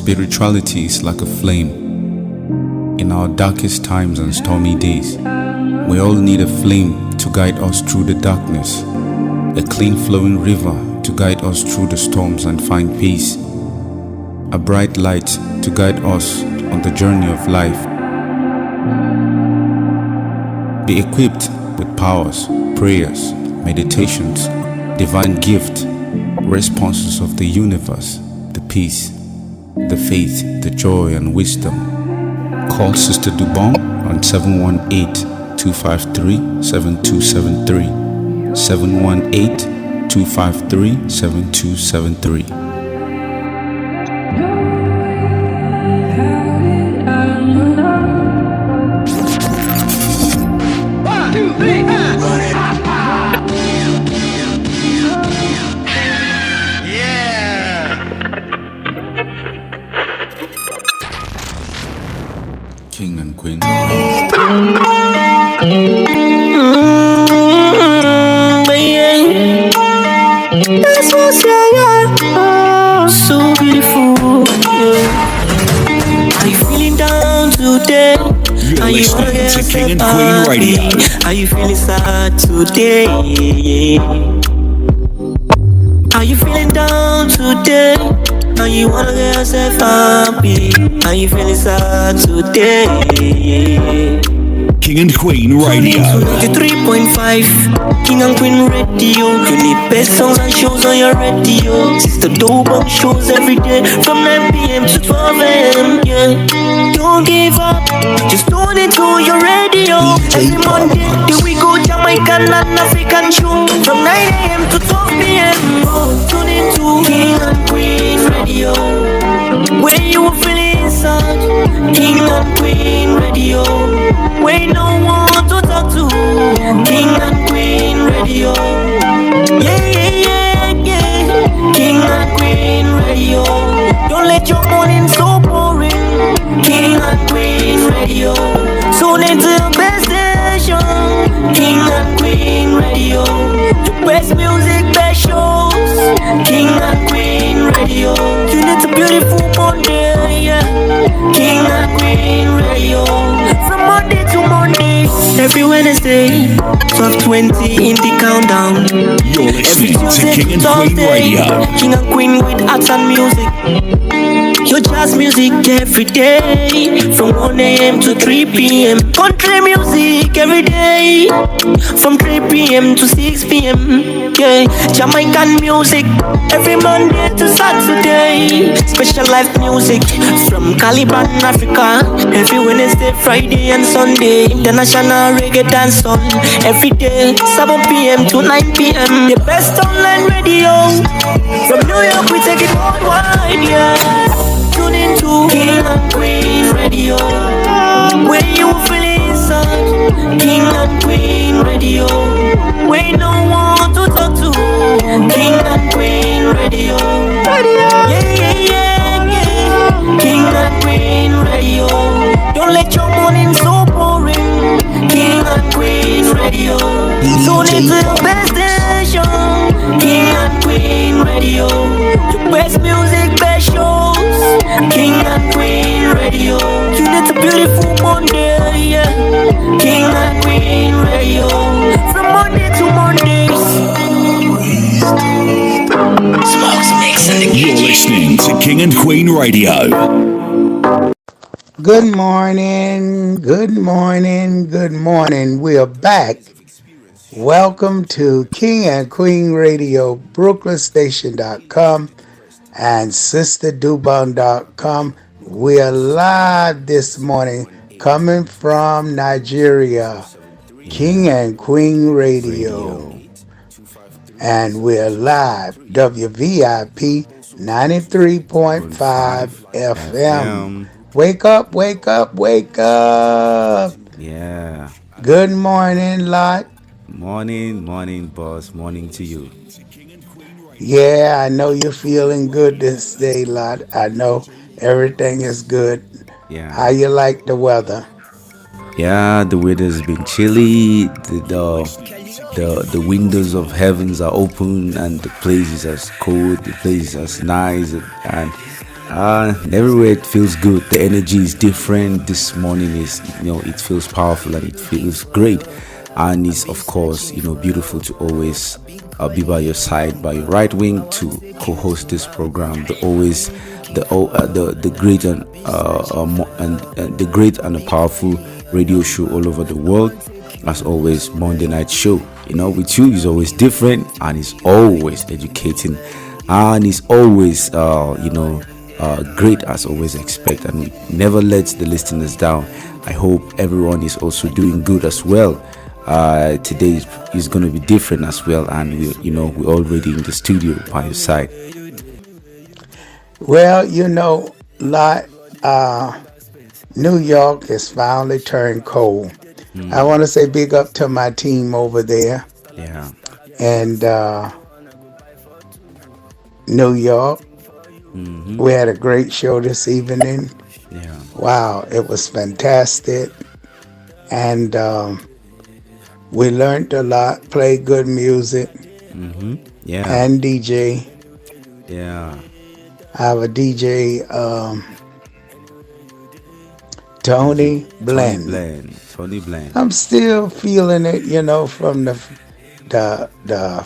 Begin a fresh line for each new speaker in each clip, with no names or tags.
spirituality is like a flame. In our darkest times and stormy days, we all need a flame to guide us through the darkness, a clean flowing river to guide us through the storms and find peace, a bright light to guide us on the journey of life. Be equipped with powers, prayers, meditations, divine gift, responses of the universe, the peace, the faith, the joy and wisdom. Call Sister Dubon on 718-253-7273, 718-253-7273. King and Queen.
That's what's so beautiful. Are you feeling down today?
You're listening to King and Queen Radio.
Are you feeling sad today? Are you feeling down today? Are you wanna get yourself happy? Are you feeling sad today?
King and Queen Radio.
93.5 King and Queen Radio. You need best songs and shows on your radio. Sister Dubon shows every day from 9 p.m. to 12 a.m. Yeah. Don't give up, just tune into your radio. Every Monday, here we go Jamaican and African show from 9 a.m. to 12 p.m. Oh, tune into King and Queen Radio. When you are feeling sad, King and Queen Radio. When no one to talk to, King and Queen Radio. Yeah, yeah, yeah, yeah. King and Queen Radio. Don't let your morning so boring. King and Queen Radio. Tune into the best station. King and Queen Radio. The best music, best shows. King and Queen Radio. You need a beautiful Monday, yeah. King and Queen Radio. From Monday to Monday, every Wednesday, 12:20 in the countdown.
You're listening to King and Queen Radio.
King and Queen with arts and music. Your jazz music every day, from 1 a.m. to 3 p.m. Country music every day, from 3 p.m. to 6 p.m. Yeah, Jamaican music every Monday to Saturday. Special live music from Caliban, Africa, every Wednesday, Friday and Sunday. International reggae dance on every day, 7 p.m. to 9 p.m. The best online radio. From New York we take it worldwide, yeah. Tune into King and Queen Radio. When you feeling sad, King and Queen Radio. When no one to talk to, King and Queen Radio. Yeah, yeah, yeah, yeah. King and Queen Radio. Don't let your morning so boring. King and Queen Radio. Tune into the best station. King and Queen Radio. The best music, best shows. King and Queen Radio. You need a beautiful Monday, yeah. King and Queen Radio. From Monday to Mondays.
You're listening to King and Queen Radio.
Good morning, good morning, good morning. We are back. Welcome to King and Queen Radio, BrooklynStation.com and SisterDubon.com. We are live this morning coming from Nigeria, King and Queen Radio. And we're live, WVIP 93.5 FM. Wake up, wake up, wake up.
Yeah.
Good morning, Lot.
Morning, boss. Morning to you.
Yeah, I know you're feeling good this day, Lot. I know everything is good.
Yeah.
How you like the weather?
Yeah, the weather's been chilly. The windows of heavens are open and the place is as cold, the place is as nice, and Everywhere it feels good. The energy is different. This morning is, it feels powerful and it feels great. And it's, of course, beautiful to always be by your side, by your right wing, to co-host this program. The great and the great and the powerful radio show all over the world. As always, Monday night show. With you is always different and it's always educating and it's always great as always expect, and we never let the listeners down. I hope everyone is also doing good as well. Today is going to be different as well, and we're already in the studio by your side.
Well, New York has finally turned cold. I want to say big up to my team over there.
Yeah.
And New York. We had a great show this evening.
Yeah.
Wow, it was fantastic. And we learned a lot, played good music.
Yeah.
And DJ.
Yeah.
I have a DJ, Tony Blend.
Tony Blend.
I'm still feeling it, from the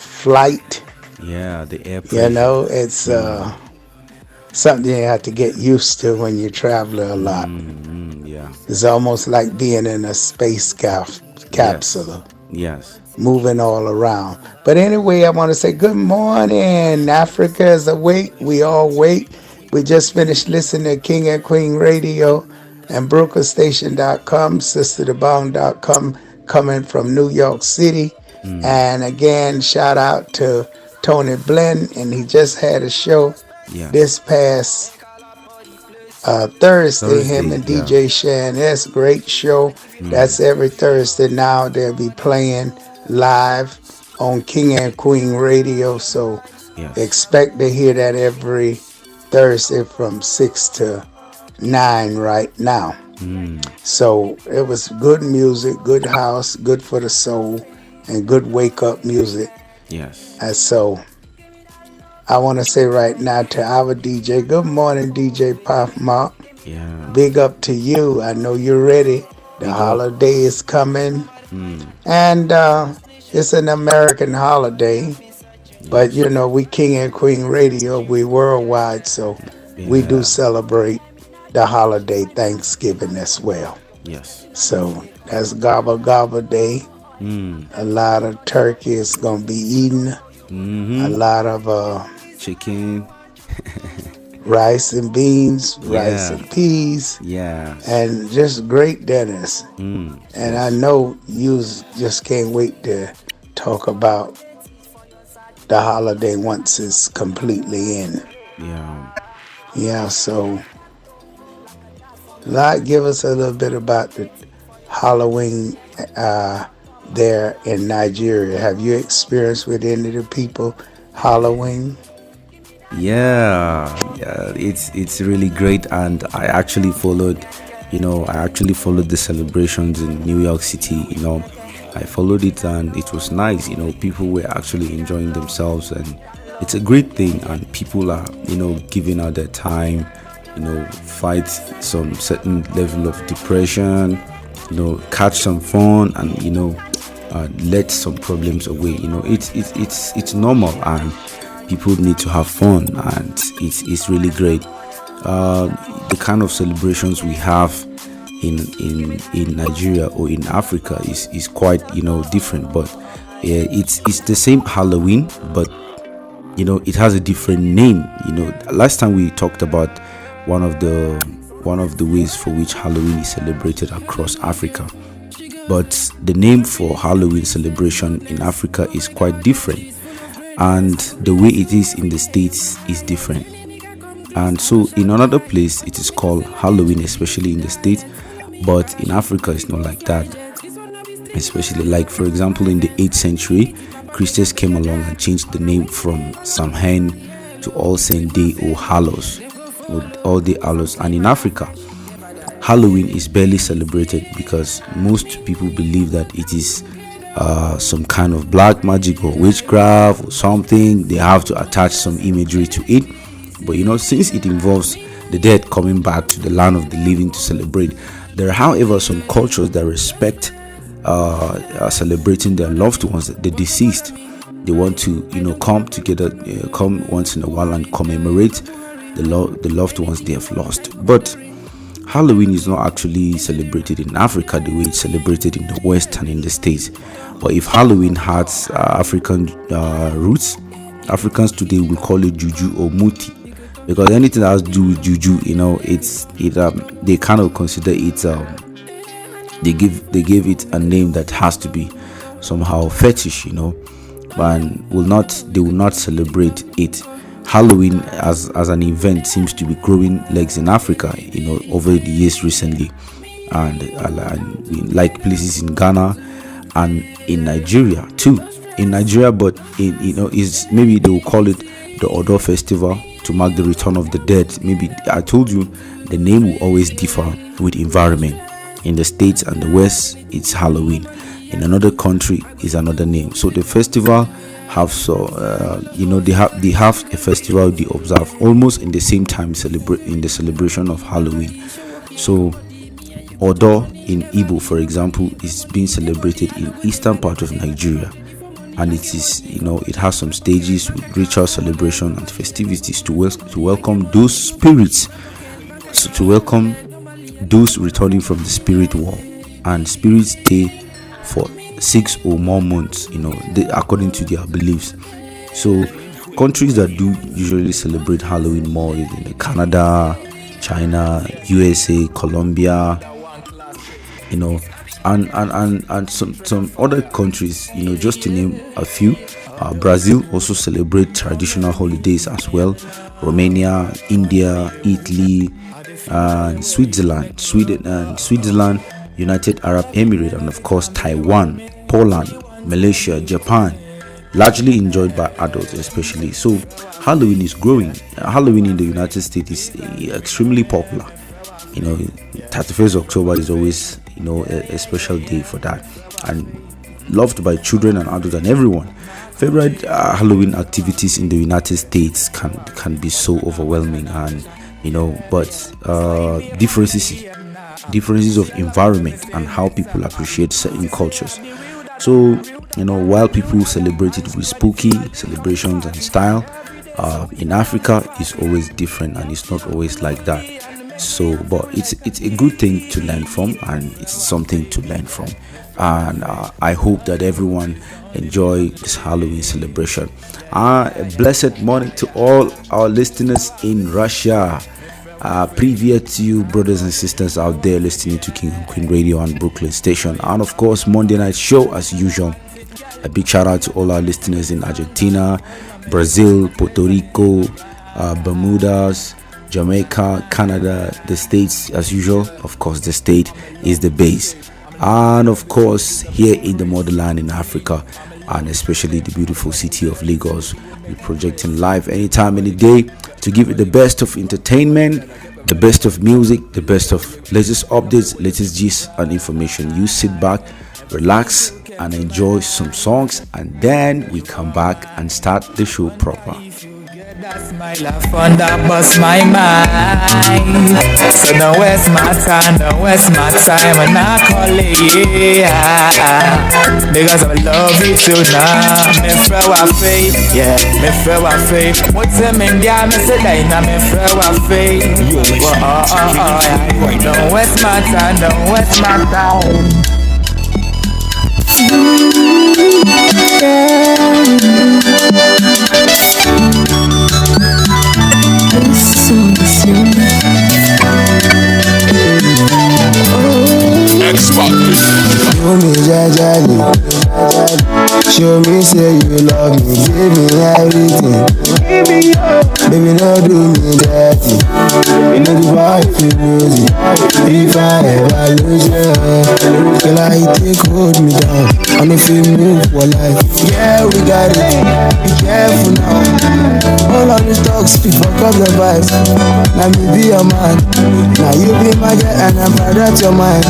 flight.
Yeah, the airplane.
It's something you have to get used to when you travel a lot.
Yeah.
It's almost like being in a space capsule.
Yes.
Moving all around. But anyway, I want to say good morning. Africa is awake. We all wake. We just finished listening to King and Queen Radio and BrokerStation.com, SisterTheBomb.com, coming from New York City. And again, shout out to Tony Blend, and he just had a show this past Thursday, him and DJ Shan. That's a great show. That's every Thursday now. They'll be playing live on King and Queen Radio, so expect to hear that every Thursday from 6 to 9 right now. So it was good music, good house, good for the soul, and good wake-up music.
Yes.
And so I want to say right now to our DJ, good morning, DJ Pop Mark.
Yeah.
Big up to you. I know you're ready. The holiday is coming. And it's an American holiday. But, we King and Queen Radio, we worldwide, so we do celebrate the holiday Thanksgiving as well.
Yes.
So that's Gobble Gobble Day. A lot of turkey is going to be eaten. A lot of
chicken,
rice and beans, rice and peas.
Yeah.
And just great dinners. And I know you just can't wait to talk about the holiday once it's completely in.
Yeah.
Yeah, so give us a little bit about the Halloween there in Nigeria. Have you experienced with any of the people Halloween?
Yeah, it's really great, and I actually followed the celebrations in New York City. I followed it and it was nice. People were actually enjoying themselves, and it's a great thing. And people are, giving out their time, fight some certain level of depression, catch some fun, and let some problems away. It's normal, and people need to have fun, and it's really great. The kind of celebrations we have in Nigeria or in Africa is quite different, but it's the same Halloween, but it has a different name. Last time we talked about one of the ways for which Halloween is celebrated across Africa, but the name for Halloween celebration in Africa is quite different, and the way it is in the States is different. And so in another place it is called Halloween, especially in the States, but in Africa it's not like that. Especially, like, for example, in the 8th century, Christians came along and changed the name from Samhain to All Saint Day or Hallows, or All Day Hallows. And in Africa, Halloween is barely celebrated because most people believe that it is some kind of black magic or witchcraft or something. They have to attach some imagery to it. But since it involves the dead coming back to the land of the living to celebrate. There are, however, some cultures that respect celebrating their loved ones, the deceased. They want to, come together, come once in a while and commemorate the loved ones they have lost. But Halloween is not actually celebrated in Africa the way it's celebrated in the West and in the States. But if Halloween has African roots, Africans today will call it Juju or Muti, because anything that has to do with Juju, they kind of consider it. They give it a name that has to be somehow fetish, and they will not celebrate it. Halloween as an event seems to be growing legs in Africa, over the years recently, and like places in Ghana and in Nigeria too. In Nigeria, but is maybe they will call it the Odo Festival to mark the return of the dead. Maybe I told you the name will always differ with environment. In the States and the West, it's Halloween. In another country, is another name. So the festival have they have a festival they observe almost in the same time in the celebration of Halloween. So Odo in Igbo, for example, is being celebrated in eastern part of Nigeria, and it is it has some stages with ritual celebration and festivities to welcome those spirits, to welcome those returning from the spirit world. And spirits stay for 6 or more months, according to their beliefs. So countries that do usually celebrate Halloween more is in Canada, China, USA, Colombia, and some other countries, just to name a few. Brazil also celebrate traditional holidays as well. Romania, India, Italy, and Switzerland, United Arab Emirates, and of course Taiwan, Poland, Malaysia, Japan, largely enjoyed by adults especially. So Halloween is growing. Halloween in the United States is extremely popular. 31st October is always a special day for that, and loved by children and adults and everyone. Favorite Halloween activities in the United States can be so overwhelming, and but differences of environment and how people appreciate certain cultures. So while people celebrate it with spooky celebrations and style, in Africa it's always different, and it's not always like that. So but it's a good thing to learn from, and it's something to learn from, and I hope that everyone enjoy this Halloween celebration. A blessed morning to all our listeners in Russia. Privyet to you, brothers and sisters out there listening to King and Queen Radio and Brooklyn Station, and of course Monday Night Show as usual. A big shout out to all our listeners in Argentina, Brazil, Puerto Rico, Bermudas, Jamaica, Canada, the States as usual. Of course, the state is the base, and of course here in the motherland in Africa, and especially the beautiful city of Lagos. We're projecting live anytime, any day, to give it the best of entertainment, the best of music, the best of latest updates, latest gist and information. You sit back, relax, and enjoy some songs, and then we come back and start the show proper.
That's my love fun that bust my mind. So no waste my time, and I call it, because I love you too now. Me throw a faith, me throw a faith. What's a man, yeah, me say that now me throw a faith. Don't waste my time, don't waste my time.
Show me jajali, show me say you love me, give me everything. Baby, no do me dirty. You know the vibe feel music. If I ever lose you, girl, I take hold me down, and if you move for life, yeah, we got it. Be careful now. All of these talks, we fuck up the vibes. Now me be your man, now you be my girl, and I'm proud of your mind.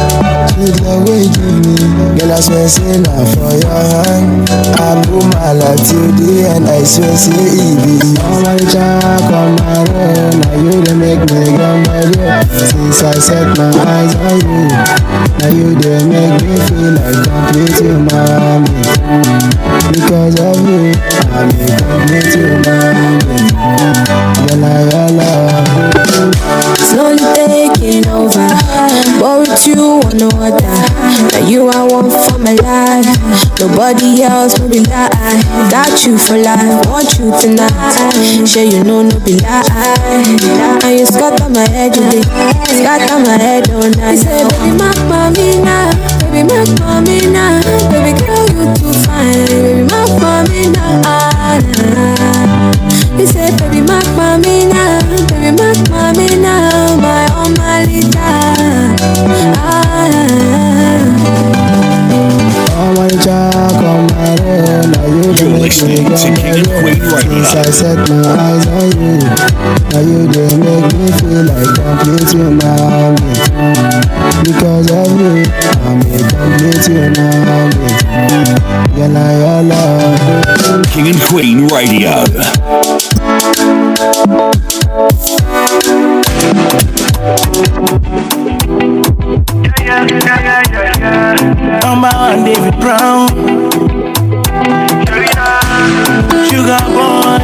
Sweet love way you give me, girl, I swear say now for your hand. I put my life till the end. I swear say it be you. My child come my road. Now you they make me come by you. Since I set my eyes on you, now you they make me feel like complete human being. Because of you, I'm a complete human being. Girl, I love you.
Slowly taking over, but with you I know what now you I want for my life. Nobody else will be lie. Got you for life, want you tonight. Sure you know no be lie. And you scatter my head, you did. Scatter my head all night. You say baby mark mommy now, baby mark mommy now. Baby girl you too fine, baby mark mommy now. You say baby mark mommy now, baby mark mommy now, my own Malita.
Oh my child, come my road. Now you
You're listening to King and Queen Radio.
Since I set my eyes on you, now you they make me feel like complete human being. Because of you, I'm a complete human being. Girl, I love you.
King and Queen Radio.
Number one, David Brown. Sugar boy,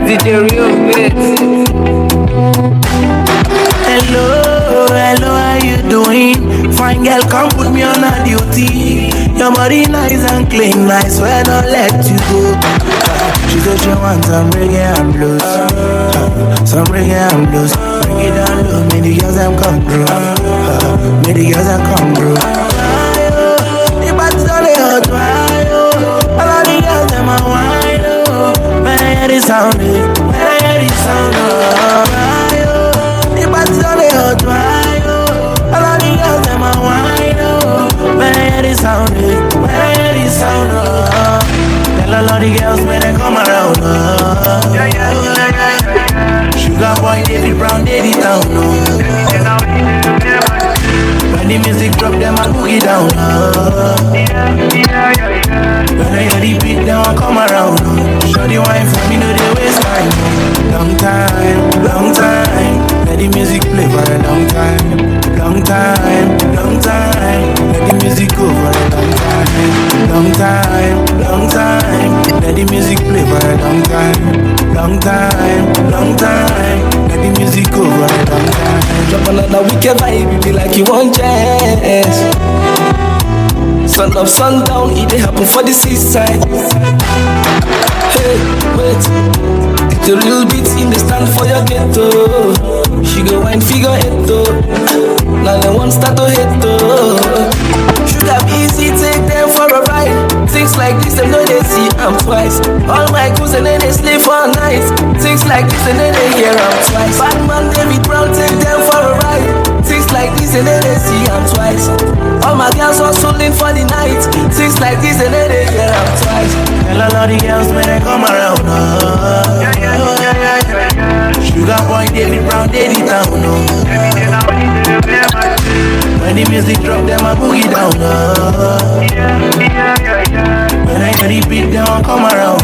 DJ Real Bits.
hello, how you doing? Fine girl, come put me on a duty. Your body nice and clean, I swear don't let you go. She said she wants some reggae and blues, some reggae and blues. Bring it down low, make the girls them come through, make the girls them come through. The body's only hot, all of the girls them a wine. When I hear the sound, when I hear the sound, the body's only hot, all of the girls them a wine. When I hear the sound, when I hear the sound, tell all of the girls when they come around. Sugar boy, David Brown, David Town. When the music drop, them a boogie down. When I hear the beat, them a come around. Show the wine for me, no they waste time. Long time, long time. Let the music play for a long time. Long time, long time. Let the music go for a long time. Long time, long time. Let the music play for a long time. Long time, long time. Let the music go for a long time.
Drop another wicked vibe, you be like you want jazz. Sun up, sundown, it dey happen for the seaside. Hey, wait, it's a real beat in the stand for your ghetto. She go wine figure eight though. Now they want start to hit though. Should have easy, take them for a ride. Things like this, them know they see I'm twice. All my crews and then they sleep for night. Things like this and then they hear I'm twice. Batman, David Brown, take them for a ride. Things like this and then they see I'm twice. All my girls are in for the night. Things like this and then they hear I'm twice.
Tell all of the girls when they come around. Sugar boy, David Brown, David Town. When the music drop, them a boogie down. When I hear the beat, them a come around.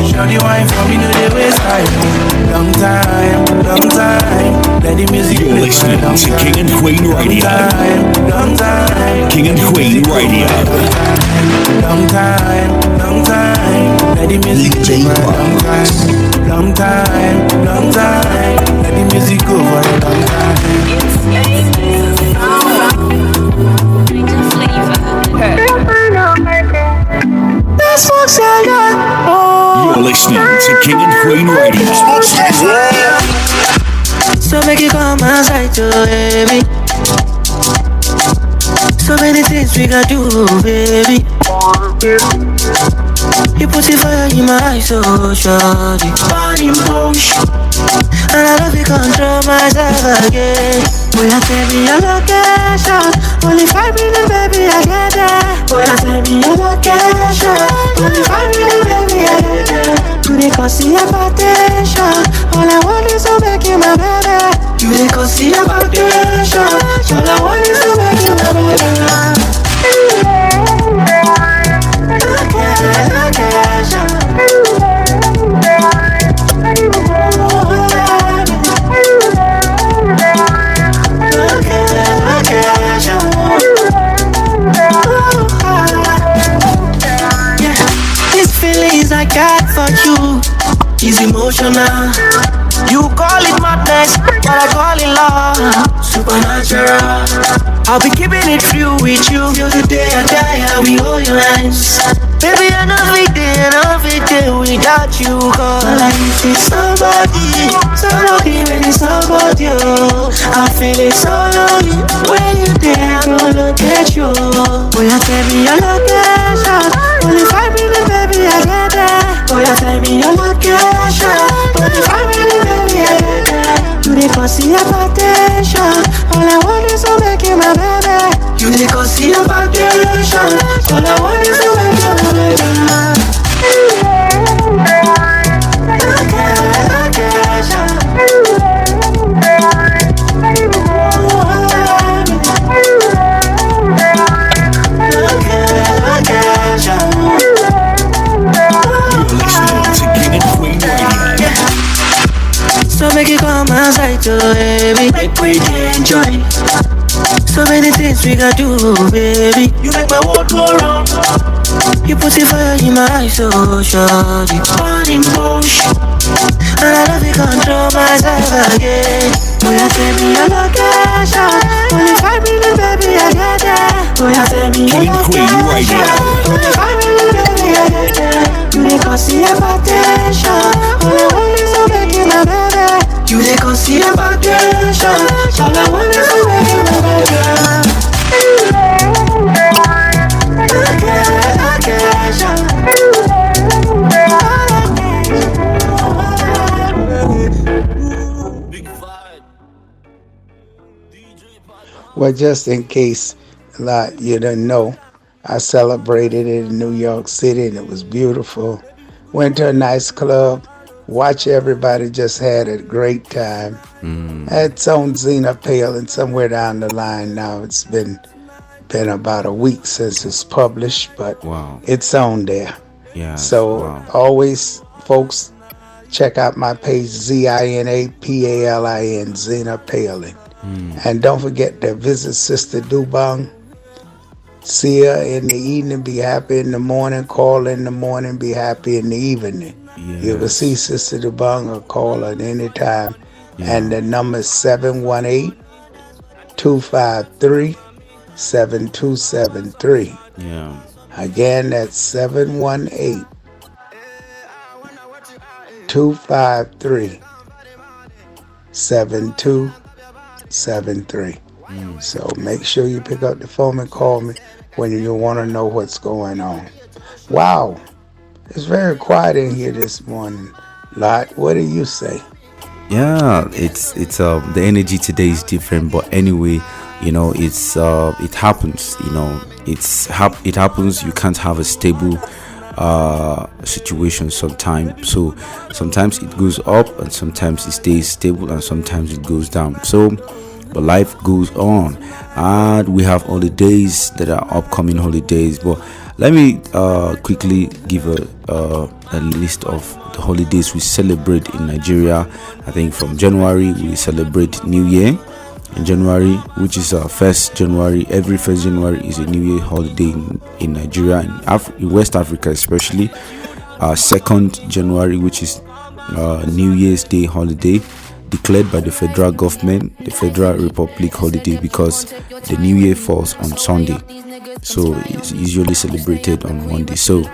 Show the wine for me, no they waste time. Long time, long time. Let the music
You're
play
listening
for a long
to
time.
King and Queen Radio.
Long time.
King and Queen Radio.
Long time, long time. Let the music play for a long time. Long time, long time. Let the music go for a long time.
You're listening to King and Queen Radio.
So make you come outside to baby. So many things we got do, baby. You put the fire in my eyes, so shawty. Body motion, and I love you control myself again. When I tell me your location, only 5 minutes, baby, I get there. When I tell me your location, only 5 minutes, baby, I get there. You dey cause the hypertension, all I want is to make you my baby. You dey cause the hypertension, all I want is to make you She's emotional. You call it madness, but I call it love. Supernatural. I'll be keeping it real with you till the day I die. I'll be all your hands. Baby, I know it day without you. Cause life is somebody, so lucky when it's about you. I feel it so lonely when you're there. I'm gonna get you. Boy, you tell me your location. Only 5 minutes, baby, I get there. Boy, you tell me your location. Only 5 minutes, baby, I get there. You dey consider attention. All I want is to make you my baby. You dey consider attention. All I want is to make you my baby.
You're listening to King and Queen Radio.
So make it come outside to baby. Make we enjoy. So many things we gotta do, baby. You make my world go round. You put the fire in my eyes, so shawty. Burning motion. And I love you control myself again. Boy, you tell me your location. Only 5 minutes, baby, I get there. Boy, you tell me your
King and Queen
location.
Radio.
Only 5 minutes, baby, I get there. You dey consider attention. All I want is to make you my baby. You dey consider attention. All I want is to make you my baby.
Well, just in case you didn't know, I celebrated it in New York City and it was beautiful. Went to a nice club, watched everybody, just had a great time. It's on Zena Pale, and somewhere down the line now. It's been about a week since it's published, but it's on there.
Yeah.
So always, folks, check out my page, ZINAPALIN, Zena Palin. And don't forget to visit Sister Dubang. See her in the evening, be happy in the morning. Call in the morning, be happy in the evening.
Yes.
You will see Sister Dubang or call her at any time. And the number is 718-253-7273.
Yeah.
Again, that's 718-253-7273. So make sure you pick up the phone and call me when you want to know what's going on. Wow, it's very quiet in here this morning. Lot, what do you say?
Yeah, it's the energy today is different, but anyway, you know, it happens. You know, it happens. You can't have a stable situation sometimes. So sometimes it goes up, and sometimes it stays stable, and sometimes it goes down. So, but life goes on, and we have holidays that are upcoming holidays. But let me quickly give a list of the holidays we celebrate in Nigeria. I think from January we celebrate New Year in January, which is 1st January. Every 1st January is a New Year holiday in Nigeria, in West Africa especially. 2nd January, which is New Year's Day holiday, declared by the federal government, the Federal Republic holiday, because the New Year falls on Sunday. So it's usually celebrated on Monday. So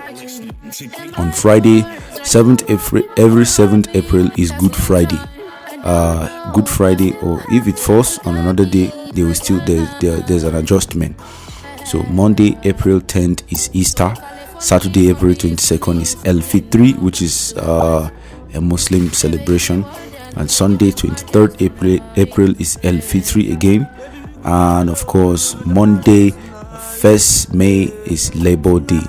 on Friday, 7th April, every 7th April is Good Friday. Good Friday, or if it falls on another day, they will still there's an adjustment. So Monday, April 10th is Easter. Saturday, April 22nd is El Fitri, which is a Muslim celebration. And Sunday, 23rd April is El Fitri again. And of course, Monday, 1st May is Labor Day,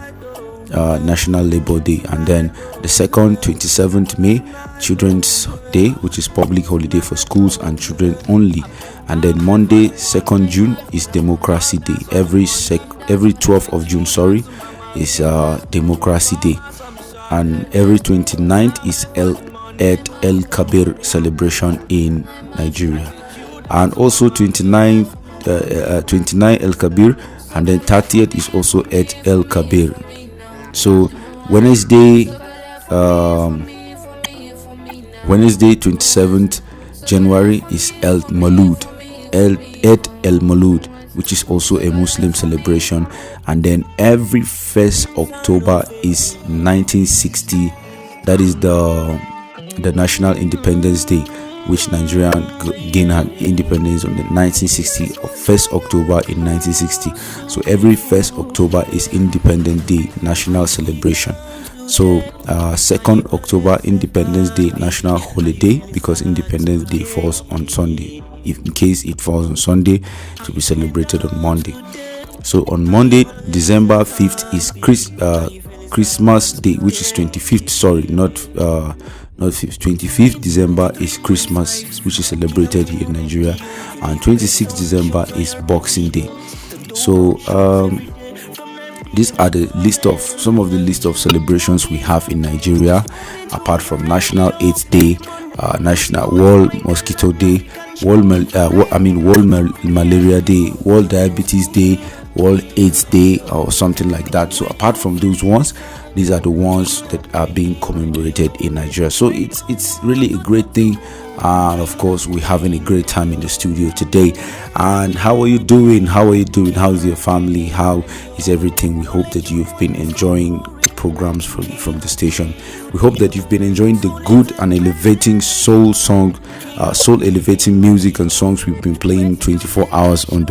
National Labor Day. And then the 2nd, 27th May, Children's Day, which is public holiday for schools and children only. And then Monday, 2nd June is Democracy Day. Every 12th of June, is Democracy Day. And every 29th is Eid el-Kabir celebration in Nigeria. And also 29 el-Kabir, and then 30th is also Eid el-Kabir. So Wednesday, Wednesday, 27th January is Eid El Maulud, which is also a Muslim celebration. And then every 1st October is 1960. That is the National Independence Day, which Nigeria gained independence on the 1960 of 1st October in 1960. So every 1st October is Independence Day national celebration. So 2nd October, Independence Day national holiday, because Independence Day falls on Sunday. If in case it falls on Sunday, to be celebrated on Monday. So on Monday, December 5th is Christmas Day, which is 25th. Sorry, not 5th. 25th December is Christmas, which is celebrated here in Nigeria, and 26th December is Boxing Day. So these are some of the list of celebrations we have in Nigeria, apart from National AIDS Day, National World Mosquito Day, World Malaria Day, World Diabetes Day, World AIDS Day, or something like that. So apart from those ones, these are the ones that are being commemorated in Nigeria. So it's really a great thing, and of course we're having a great time in the studio today. And how are you doing? How's your family? How is everything? We hope that you've been enjoying the programs from the station. We hope that you've been enjoying the good and elevating soul elevating music and songs we've been playing 24 hours on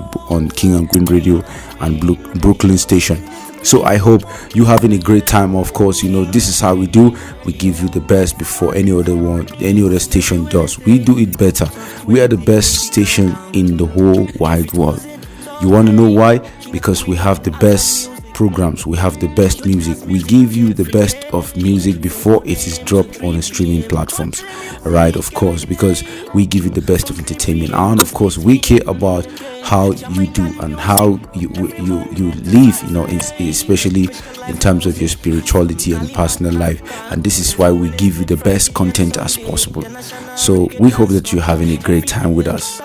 King and Queen Radio and Brooklyn station. So I hope you're having a great time. Of course, this is how we do. We give you the best before any other station does. We do it better. We are the best station in the whole wide world. You want to know why? Because we have the best programs, we have the best music. We give you the best of music before it is dropped on the streaming platforms, right? Of course, because we give you the best of entertainment, and of course we care about how you do and how you live, especially in terms of your spirituality and personal life. And this is why we give you the best content as possible. So we hope that you're having a great time with us.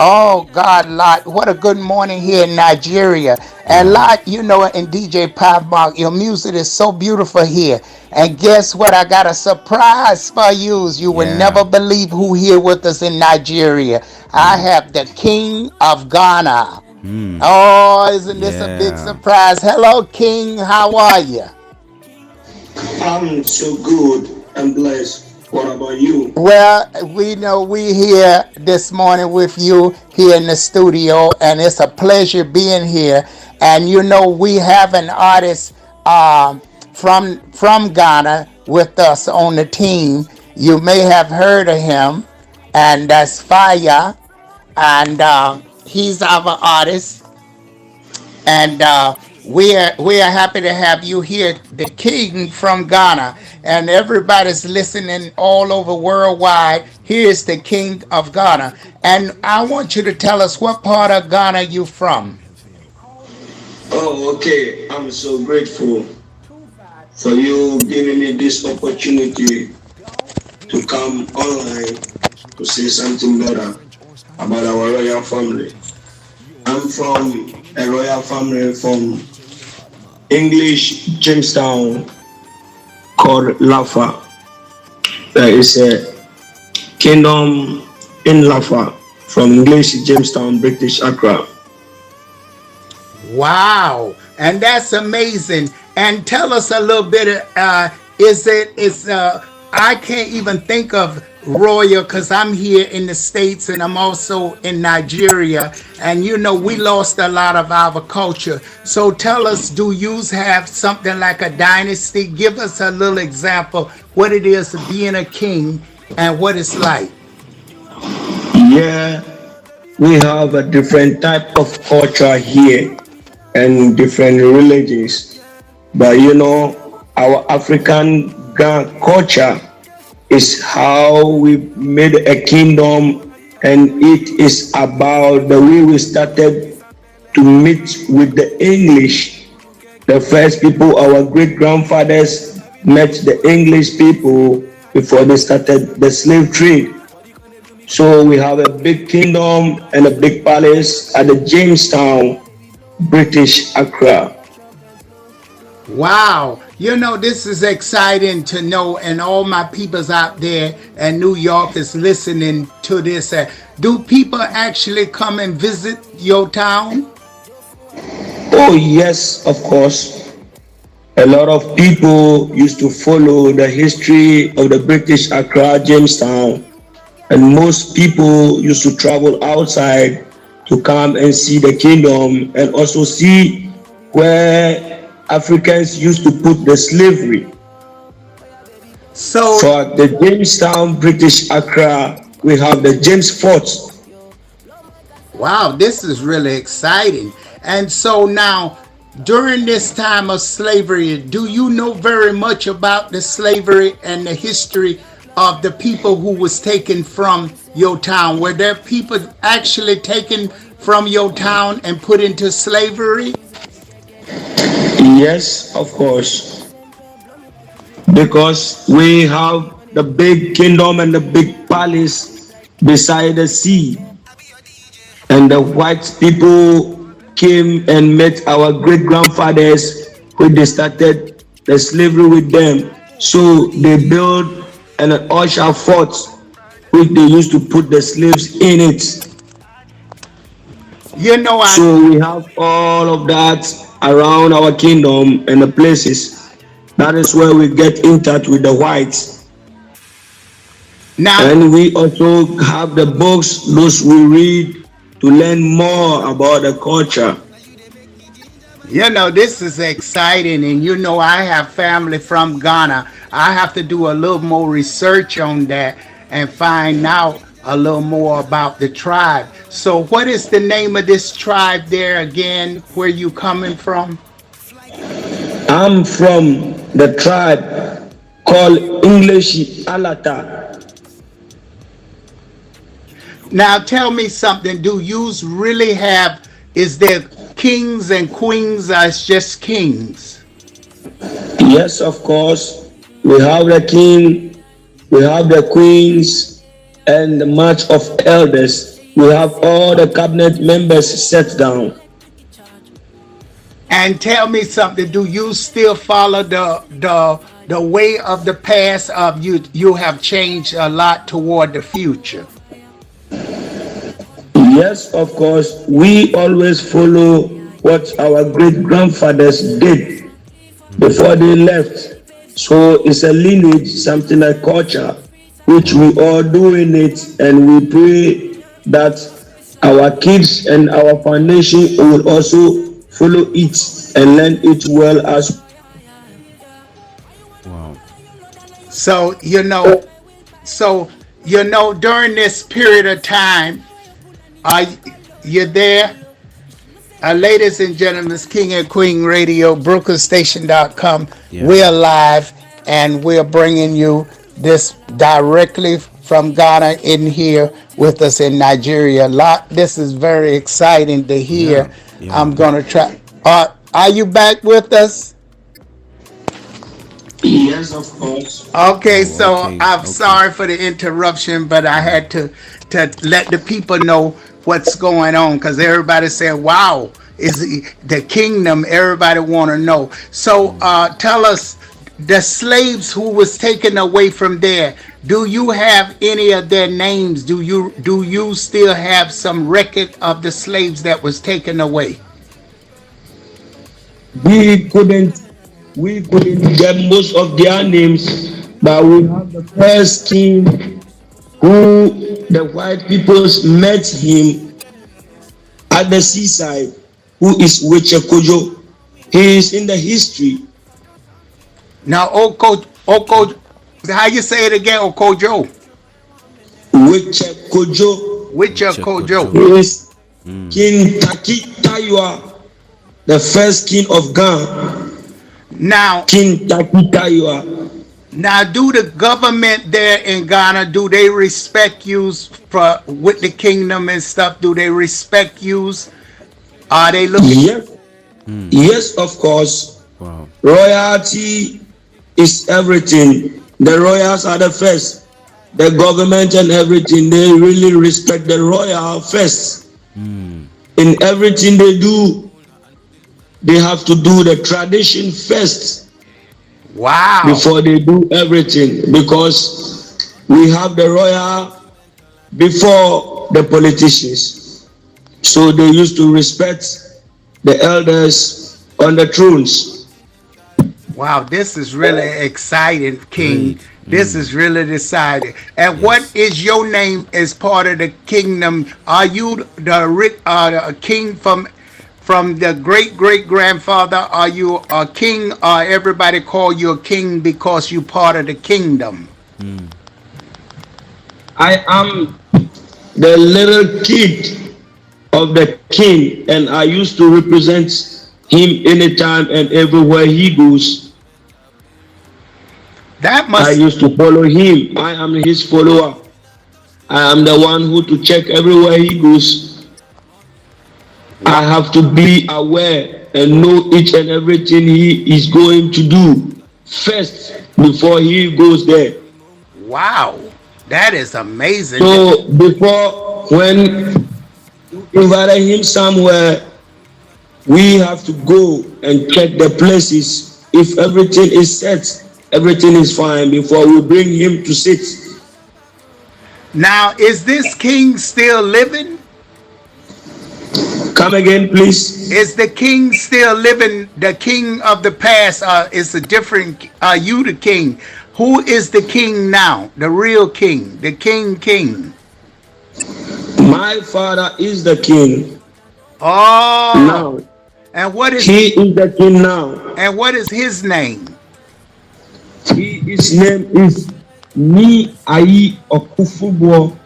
Oh God, Lot, what a good morning here in Nigeria. And Lot, and DJ Pop Mark, your music is so beautiful here. And guess what? I got a surprise for you. You will never believe who here with us in Nigeria. I have the King of Ghana. Oh, isn't this a big surprise? Hello, King. How are you?
I'm so good and blessed. What about you?
Well, we know we here this morning with you here in the studio, and it's a pleasure being here. And we have an artist from Ghana with us on the team. You may have heard of him, and that's Fire, and he's our artist. And we are happy to have you here, the King from Ghana, and everybody's listening all over worldwide. Here's the King of Ghana, and I want you to tell us what part of Ghana you from.
Oh, okay. I'm so grateful for you giving me this opportunity to come online to say something better about our royal family. I'm from a royal family from English Jamestown called Lafa. There is a kingdom in Lafa from English Jamestown, British Accra.
Wow, and that's amazing. And tell us a little bit. I can't even think of royal because I'm here in the States and I'm also in Nigeria, and we lost a lot of our culture. So tell us, do you have something like a dynasty? Give us a little example what it is to being a king and what it's like.
Yeah, we have a different type of culture here and different religions, but our African culture is how we made a kingdom, and it is about the way we started to meet with the English. The first people, our great grandfathers, met the English people before they started the slave trade. So we have a big kingdom and a big palace at the Jamestown, British Accra.
Wow. This is exciting to know, and all my peoples out there in New York is listening to this. Do people actually come and visit your town?
Oh, yes, of course. A lot of people used to follow the history of the British Accra, Jamestown, and most people used to travel outside to come and see the kingdom and also see where Africans used to put the slavery.
So,
for the Jamestown, British Accra, we have the James Fort.
wow, this is really exciting. And so now, during this time of slavery, do you know very much about the slavery and the history of the people who was taken from your town? Were there people actually taken from your town and put into slavery?
Yes, of course. Because we have the big kingdom and the big palace beside the sea. And the white people came and met our great grandfathers when they started the slavery with them. So they built an usher fort which they used to put the slaves in it. So we have all of that around our kingdom and the places. That is where we get in touch with the whites.
Now,
and we also have the books, those we read to learn more about the culture.
This is exciting, and I have family from Ghana. I have to do a little more research on that and find out a little more about the tribe. So what is the name of this tribe there again, where you coming from?
I'm from the tribe called English Alata.
Now tell me something, do you really have, is there kings and queens, or it's just kings?
Yes, of course. We have the king, we have the queens, and the march of elders. We have all the cabinet members set down.
And tell me something, do you still follow the way of the past, of you have changed a lot toward the future?
Yes, of course. We always follow what our great grandfathers did before they left. So it's a lineage, something like culture, which we all do in it, and we pray that our kids and our foundation will also follow it and learn it well as.
Wow.
So during this period of time, are you there? Ladies and gentlemen, it's King and Queen Radio, BrooklynStation.com.
Yeah.
We're live, and we're bringing you this directly from Ghana in here with us in Nigeria. This is very exciting to hear.
Yeah.
I'm going to try. Are you back with us?
Yes, of course.
Okay, so
okay,
I'm
okay.
sorry for the interruption, but I had to let the people know what's going on, because everybody said, wow, is the kingdom, everybody want to know. So tell us, the slaves who was taken away from there, do you have any of their names? Do you still have some record of the slaves that was taken away?
We couldn't get most of their names, but we have the first king who the white peoples met him at the seaside, who is Weche Kojo. He is in the history.
Now, Oko, how you say it again, Okojo?
Weche Kojo.
Weche Kojo.
He is King Takitayua, the first king of Ghana.
Now,
King Takitayua.
Now, do the government there in Ghana, do they respect you with the kingdom and stuff? Do they respect you? Are they looking?
Yes. Yes, of course.
Wow.
Royalty is everything. The royals are the first. The government and everything, they really respect the royal first. In everything they do, they have to do the tradition first.
Wow.
Before they do everything, because we have the royal before the politicians. So they used to respect the elders on the thrones.
Wow, this is really exciting, King. This is really decided. And what is your name as part of the kingdom? Are you the king from the great-great-grandfather? Are you a king, or everybody call you a king because you part of the kingdom?
I am the little kid of the king, and I used to represent him anytime and everywhere he goes. I used to follow him. I am his follower. I am the one who to check everywhere he goes. I have to be aware and know each and everything he is going to do first before he goes there.
Wow, that is amazing.
So before, when you invited him somewhere, we have to go and check the places. If everything is set, everything is fine before we bring him to sit.
Now, is this king still living?
Come again, please.
Is the king still living? The king of the past is a different, you the king. Who is the king now? The real king, the king.
My father is the king.
Oh.
Now.
And what is
he is the king now.
And what is his name?
His name is Ni Ayi Okufubo.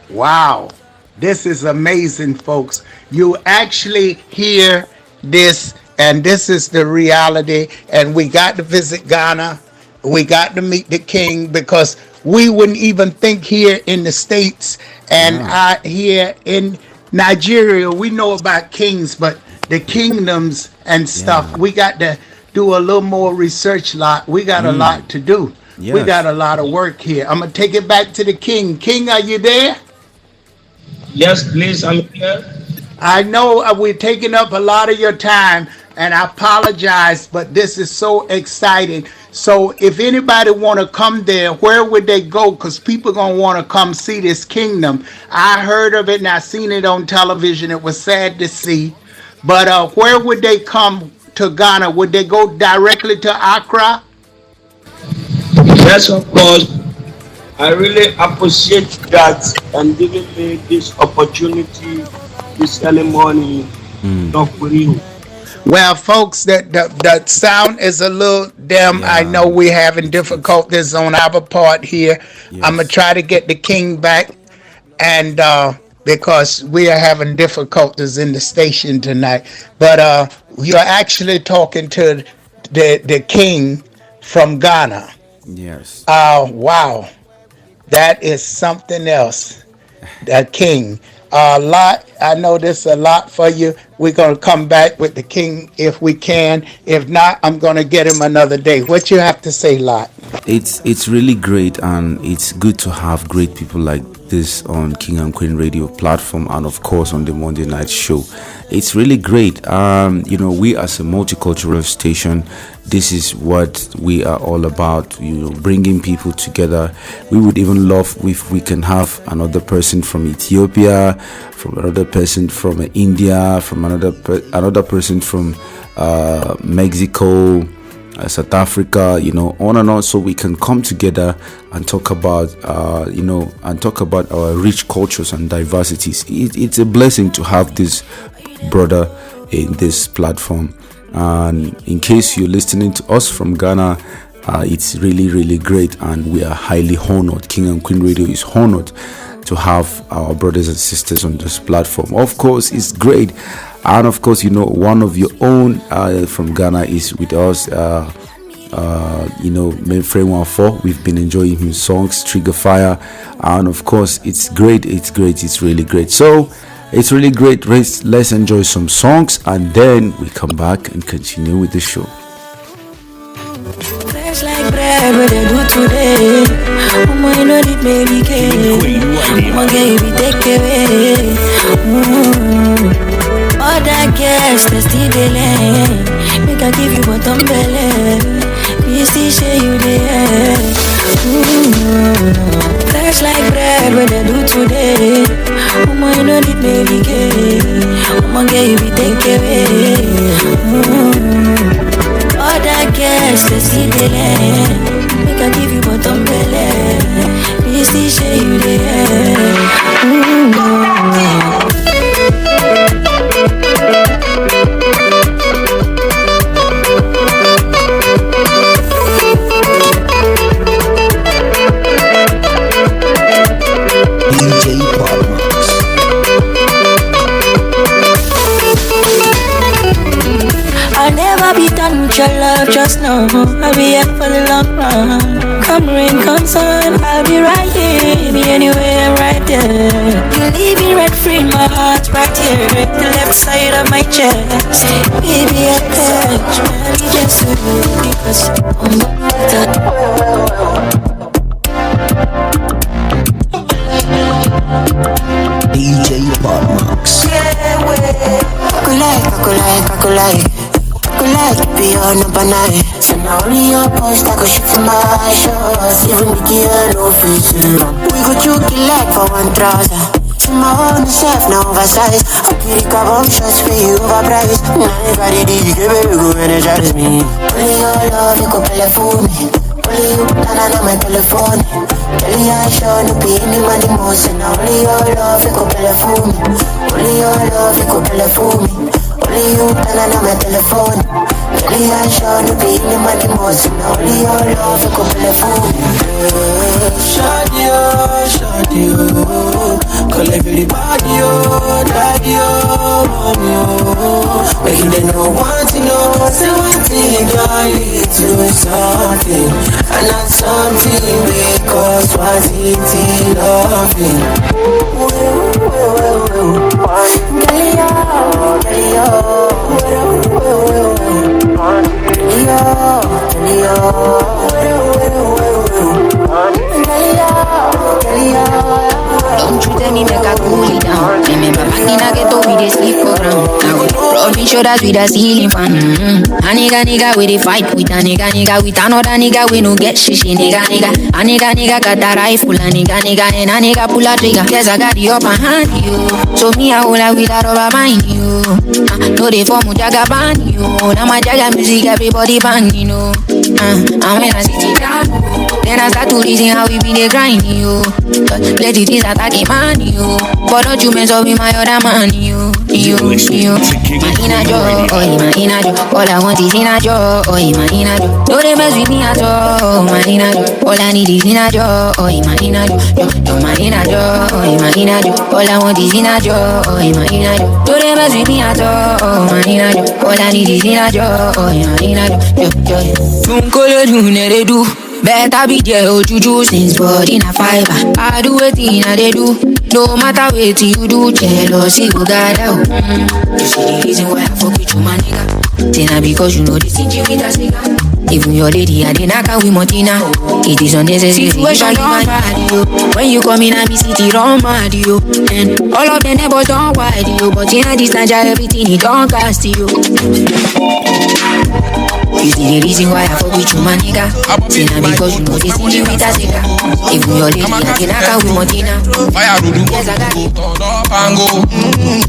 Wow, this is amazing, folks. You actually hear this, and this is the reality. And we got to visit Ghana. We got to meet the king, because we wouldn't even think here in the States and here in Nigeria, we know about kings, but the kingdoms and stuff, we got to do a little more research. We got a lot to do. We got a lot of work here. I'm gonna take it back to the king. King, are you there?
Yes, please, I'm here.
I know we're taking up a lot of your time, and I apologize, but this is so exciting. So if anybody want to come there, where would they go? Because people gonna want to come see this kingdom. I heard of it and I seen it on television. It was sad to see, but where would they come to Ghana? Would they go directly to Accra?
Yes, of course. I really appreciate that and giving me this opportunity this early morning to talk with you.
Well, folks, the sound is a little dim. I know we're having difficulties on our part here. I'm going to try to get the king back, and because we are having difficulties in the station tonight. But you're actually talking to the king from Ghana.
Yes.
Wow. That is something else. The king. A lot. I know this is a lot for you. We're going to come back with the king if we can. If not, I'm going to get him another day. What you have to say, Lot?
It's really great, and it's good to have great people like this on King and Queen Radio platform, and of course on the Monday night show. It's really great. We as a multicultural station, this is what we are all about, bringing people together. We would even love if we can have another person from Ethiopia, from another person from India, from another person from Mexico, South Africa, on and on, so we can come together and talk about our rich cultures and diversities. It's a blessing to have this brother in this platform. And in case you're listening to us from Ghana, it's really, really great, and we are highly honored. King and Queen Radio is honored to have our brothers and sisters on this platform. Of course, it's great. And of course, one of your own from Ghana is with us, Mainframe 14. We've been enjoying his songs, Trigger Fire. And of course, it's great. It's really great. So it's really great. Let's enjoy some songs, and then we come back and continue with the show.
Like bread, what they do today. I know it may be gay. Take away. Other
guess there's still delay. Make I give you bottom belly. We still share you there. Fresh like bread, what they do today. Woman, you don't need baby gay. Woman, girl, you be take away. All that guess there's still delay. Make I give you bottom belly. We still share you there.
DJ Partners.
I'll never be done with your love, just know I'll be here for the long run. Come rain, come sun, I'll be right here. Be anywhere, right there. You leave me rent free, my heart's right here. The left side of my chest. Baby, I touch, really just so good because I'm
DJ Partners.
Kakulai, be on up and night. So now only your post, I go shoot for my shots. Even the gear, no feature. We go choke it like for one trouser. To my own self, no oversize. I get it, bomb shots for you overpriced. Now you got it, you baby, go energize me. Only your love, you go play for me. Only you, na my telephone. Only I show no be any money most. And only your love, you go play for me. Only your love, you go play for me. Only you, na my telephone. Only I show no be any money most. And only your love, you go play for me.
Shadi oh, call everybody oh, daddy oh, mommy oh. Making them know want to know, say one thing, girl, lead to something. And not something because what's it loving.
Don't you tell me make I cool it down. Remember back in I get to we dey sleep for ground. Now rub me shoulders with a ceiling fan. A nigga we dey fight with a nigga with another nigga we no get shishi nigga. A nigga got a rifle a nigga and a nigga pull a trigger. Yes I got the upper hand you. So me I hold out with a rubber band you. No they form a jagga band you. Now my jagga music everybody bang you know. And when I sit it down, then I start to reason how we been dey grind you. Let it is attacking man you. But don't you mess up with my other man you. My inner joy, my inner joy. All I want is inner joy, my inner joy. Don't they mess with me at all, my inner joy. All I need is inner joy, my inner joy. My inner joy, my inner joy. All I want is inner joy, my inner joy. Don't they mess with me at all, my inner joy. All I need is inner joy, my inner joy. Don't call it you never do. Better be there, oh juju, since body na fiber. I do everything I they do. No matter what you do, jealousy go gather. You see the reason why I fuck with you, my nigga. Say na because you know this thing with a cigar. Even your lady, I dey knock her with Martina. It is unnecessary. Situation run bad, yo. When you come in, I be city run mad, yo. And all of them neighbors don't wide, yo. But in this Nigeria, everything it don't cast, yo. You see the reason why I fuck with you, my nigga. Say na because you know this thing with a cigar. Even your lady, I dey knock her with Martina.
Fire rudu, yes I got it. Turn up and go.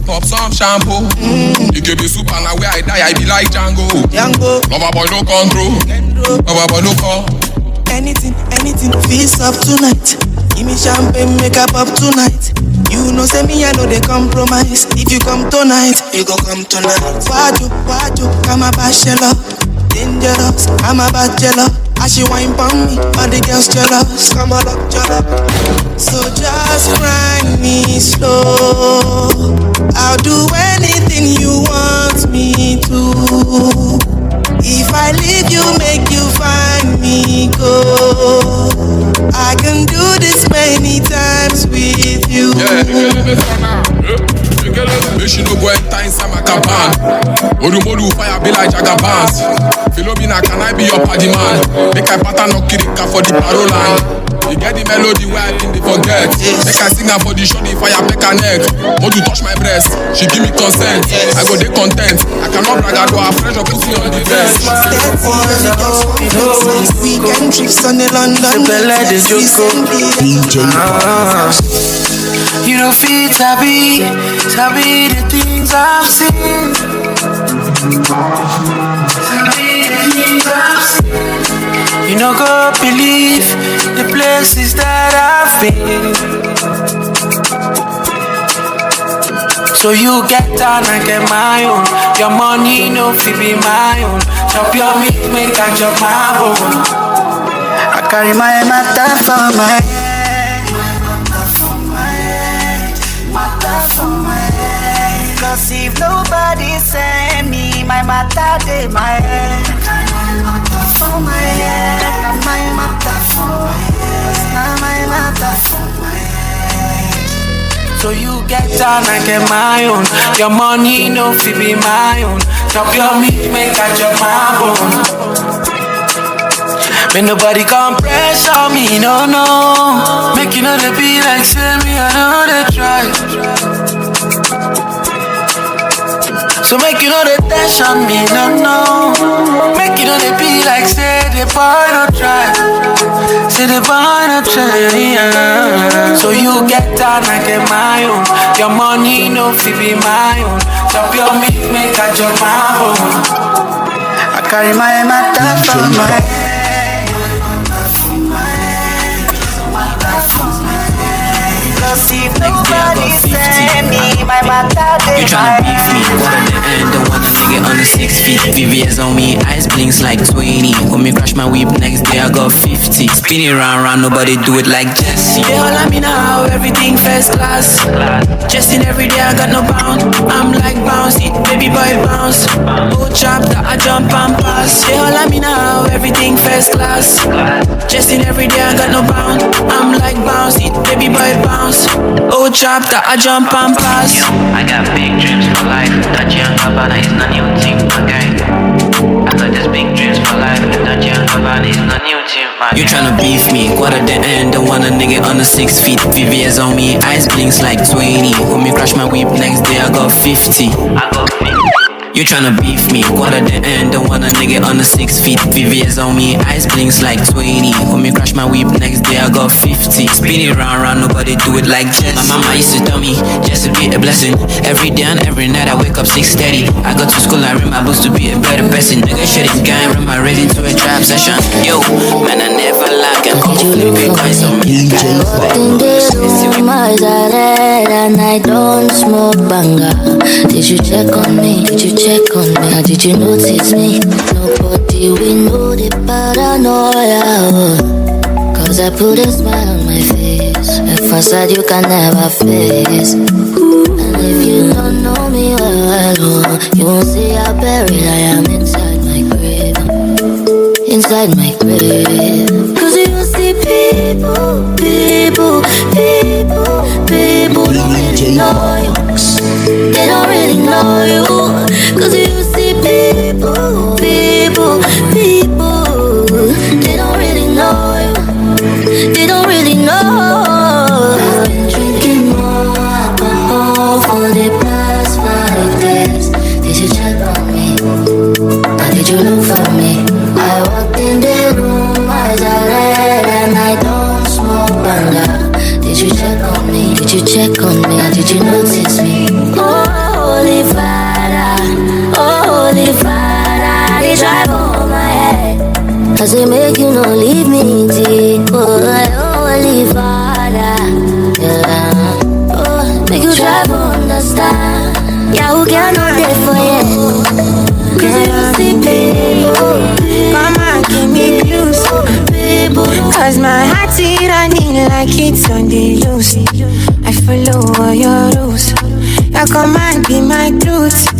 Pop some shampoo. You give me super now where I die, I be like Django. Lover boy no control. Lover boy no call.
Anything, feast up tonight. Give me champagne, make up tonight. You know say me, I know they compromise. If you come tonight, you go come tonight. Waju, I'm a bachelor. Dangerous, I'm a bachelor. As she wine pon me, all the girls jealous. Come on up, jealous. So just grind me slow. I'll do anything you want me to. If I leave you, make you find me, go. I can do this many times with you.
Make she no go enter inside my caban. Odumodu fire be like Jagabans. Philomena, can I be your party man? Make I pattern no kirika for the parolan. You get the melody where I think they forget. Make I sing her for the show, the fire make her neck. Want to touch my breast, she give me consent. I go dey content, I cannot brag at her fresh or pussy on the dress.
Weekend trips on the London.
You don't feel tabby the things I've seen. You no go believe the places that I've been. So you get down and get my own. Your money no fit be my own. Chop your meat, make I chop my own. I carry my matter for my head.
Cause if nobody send me my matter, they my head. For my head, my matter for my head, my matter for my head.
So you get down and get my own. Your money no fit be my own. Chop your meat, make I chop my bone. When nobody come pressure me, no. Make you know they be like say me, I know they try. So make you know they tension me, no. Make you know they be like say the boy no try. Say the boy no try, yeah. So you get down and get my own. Your money no fit be my own. Chop your meat, make I chop my bone. I carry my matter for my head.
Cause if nobody send me my matter, they
you tryna beef me, what at the end, don't want a nigga on the 6 feet. VVS on me, eyes blinks like 20. When me crash my whip, next day I got 50. Spin it round, nobody do it like Jesse.
They all let me now, everything first class. Just in every day I got no bound. I'm like bounce, it baby boy bounce. Oh chop that I jump and pass. They all let me now, everything first class. Just in every day I got no bound. I'm like bounce, it baby boy bounce. Oh chop that I jump and pass.
I got big dreams for life. That young Gabbana is not new team, okay? I got this big dreams for life. That young Gabbana is not new team. You tryna beef me, quarter the end. Don't want a nigga on the 6 feet. VVS on me, eyes blinks like 20. When me crash my whip, next day I got 50. You tryna beef me, quarter the end. Don't want a nigga on the 6 feet. VVS on me, eyes blinks like 20. When me crash my whip, next day I got 50. Spin it round, nobody do it like Jess. My mama used to tell me, just to be a blessing. Every day and every night I wake up 6:30. I go to school, I read my books to be a better person. Nigga shit is gang, run my ready to a trap session. Yo, man, I never lag and come flip it coins on me.
I walked in the room, eyes are red and I don't smoke banga. Did you check on me? Did you check on me? How did you notice me? Nobody will know the paranoia. Cause I put a smile on my face. A facade you can never face. And if you don't know me well, you won't see how buried I am inside my grave. Inside my grave. Cause you see people don't really know you. They don't really know you. Cause you see people they don't really know you. They don't really know. I've been drinking more alcohol for the past 5 days. Did you check on me? Or did you look for me? I walked in the room, eyes are red and I don't smoke banga. Did you check on me? Did you check on me? Or did you notice me? Holy Father, they drive over my head. Cause they make you no leave me deep. Holy Father, yeah. Oh, make you try to understand. Yeah, who can not there for you? Cause you see people,
come and give me clues. Cause my heart's running like it's on the loose. I follow all your rules. Your command be my truth.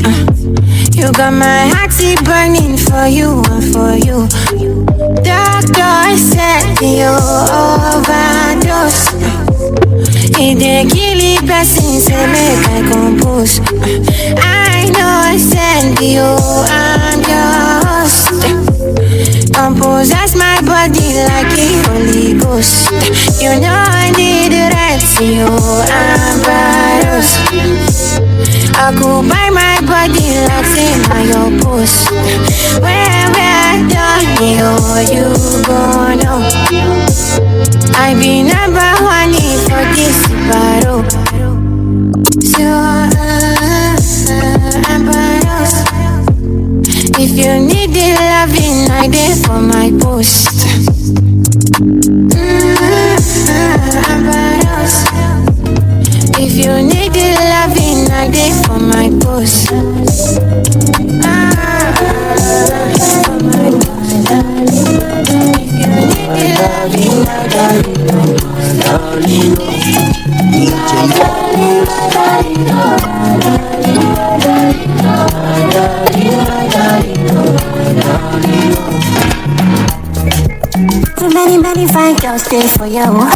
You got my heart burning for you and for you. Doctor said you overdose. If they kill the person, say make I compose. I know I send you, I'm yours. Compose as my body like a Holy Ghost. See you, Ambrose. I could buy my body like say my your post. Where done you gonna? I be number one for this battle. So Ambrose, if you need the loving, I did for my post. If you need the loving, I did for my post.
Too many fine girls stay for you,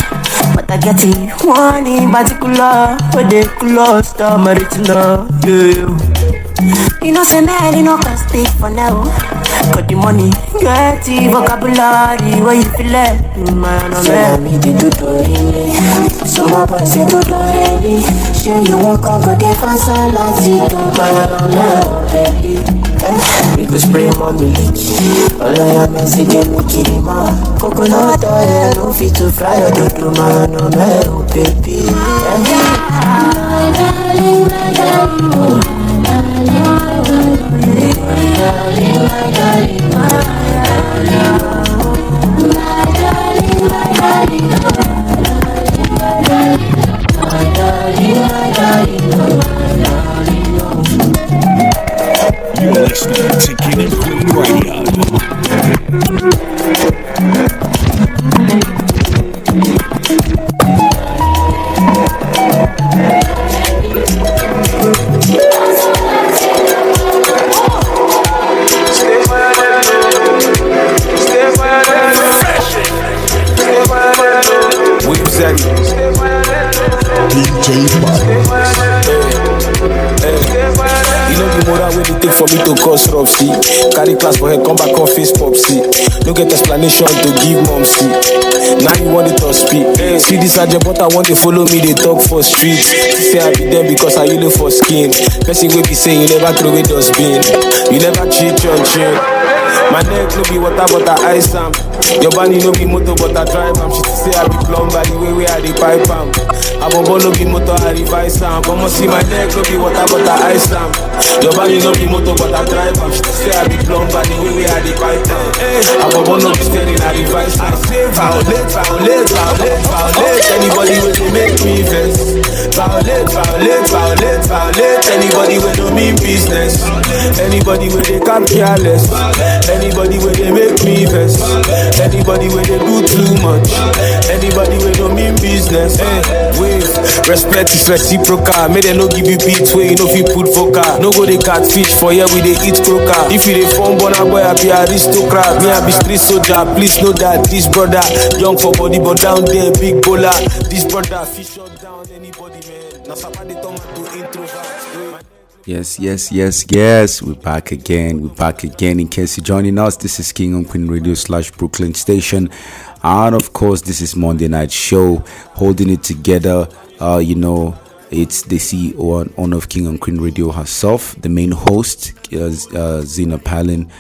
but I get it one in particular. Where they close the marital, yeah. You know, say man, you know, can speak for now. Got the money, get the vocabulary. Where you feel it, man, I'm so my boys say to do sure you won't come for the fans and let's see to my baby. We could spray mommy. All I am is again, we kill him out. Coconut oil, no fit to fry or do man, no man, baby.
You're listening to King and Queen Radio.
For me to cause rough see. Carry class for her, come back on face pop see. No get explanation to give mom see. Now you want it to speak. See this agent, but I want to follow me, they talk for streets. Say I be there because I you for skin. Person will be saying you never throw away dustbin. You never cheat your chin. My neck no be water but I ice am. Your body no be motor but I drive am. She say I be plumber the way I dey pipe am. Abobo no be motor I revise am. Come see my neck no be water but I ice am. Your body no be motor but I drive am. She say I be plumber the way I dey pipe am. Abobo no be steering I revise am. Say violate. Anybody will dey make me vex. Violate. Anybody will do mean business. Anybody will dey come careless. Anybody will they make me vex. Anybody will they do too much. Anybody will do mean business. Wait, respect is reciprocal. May they no give you beats where you know if you put vocal. No go they catfish for here we they eat croaker. If you they form bona boy I be aristocrat. Me I be street soldier. Please know that this brother young for body but down there big bowler. This brother fish shut down anybody man. Now somebody turn to introvert.
Yes. We're back again. In case you're joining us, this is King and Queen Radio / Brooklyn Station. And of course, this is Monday Night Show, holding it together. It's the CEO and owner of King and Queen Radio herself, the main host, Zina Palin,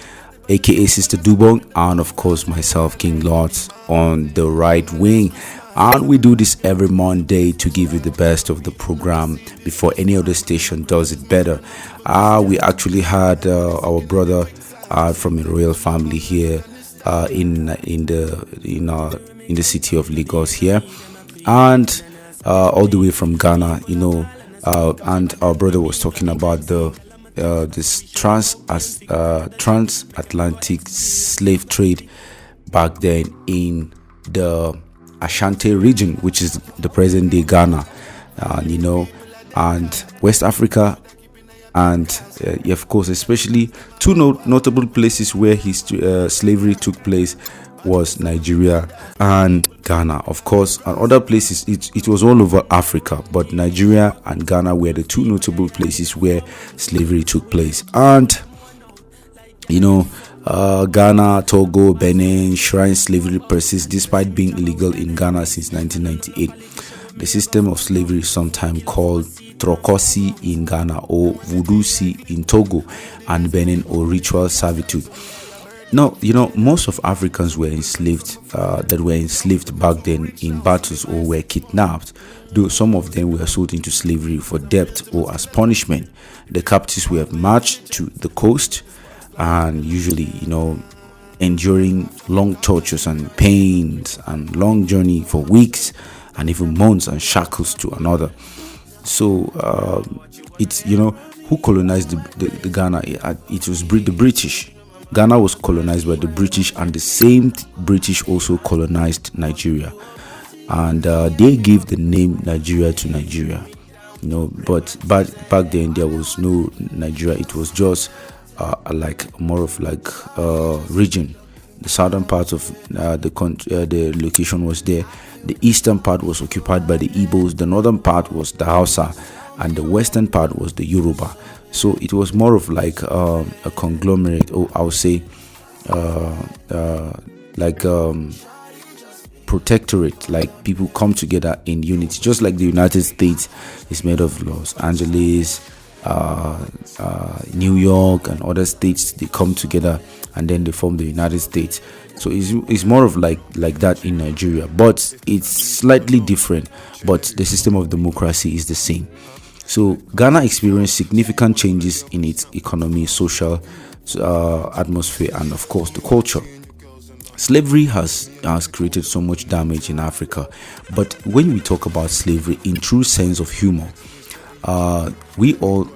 aka Sister Dubong, and of course myself, King Lords, on the right wing. And we do this every Monday to give you the best of the program before any other station does it better. We actually had our brother from a royal family here in the city of Lagos here, and all the way from Ghana, and our brother was talking about this transatlantic slave trade back then in the Ashanti region, which is the present day Ghana, and West Africa, and of course, especially two notable places where slavery took place was Nigeria and Ghana. Of course, and other places it was all over Africa, but Nigeria and Ghana were the two notable places where slavery took place. And Ghana, Togo, Benin, shrine slavery persists despite being illegal in Ghana since 1998. The system of slavery is sometimes called Trokosi in Ghana or Vudusi in Togo and Benin, or ritual servitude. Now, most of Africans were enslaved, that were enslaved back then in battles or were kidnapped, though some of them were sold into slavery for debt or as punishment. The captives were marched to the coast and usually, enduring long tortures and pains and long journey for weeks and even months and shackles to another. So it's who colonized the Ghana? It was the British. Ghana was colonized by the British, and the same British also colonized Nigeria, and they gave the name Nigeria to Nigeria. But back then there was no Nigeria. It was just more of region. The southern part of the location was there. The eastern part was occupied by the Igbos. The northern part was the Hausa, and the western part was the Yoruba. So it was more of a conglomerate, or I would say protectorate, like people come together in unity, just like the United States is made of Los Angeles, New York, and other states. They come together and then they form the United States. So it's more of like that in Nigeria, but it's slightly different, but the system of democracy is the same. So Ghana experienced significant changes in its economy, social atmosphere, and of course the culture. Slavery has created so much damage in Africa, but when we talk about slavery in true sense of humor, we all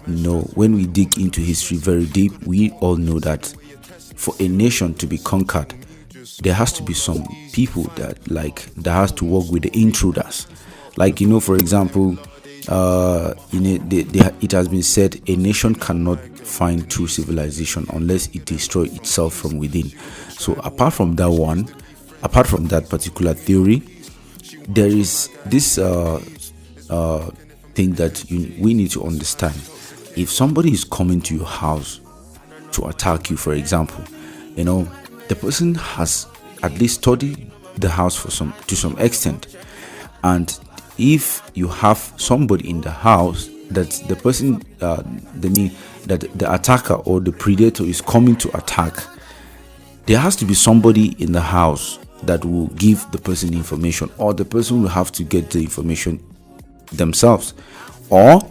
know, when we dig into history very deep, we all know that for a nation to be conquered, there has to be some people that has to work with the intruders. For example, it has been said a nation cannot find true civilization unless it destroys itself from within. So apart from that particular theory, there is this thing that we need to understand. If somebody is coming to your house to attack you, for example, the person has at least studied the house to some extent, and if you have somebody in the house that the person, that the attacker or the predator is coming to attack, there has to be somebody in the house that will give the person information, or the person will have to get the information themselves, or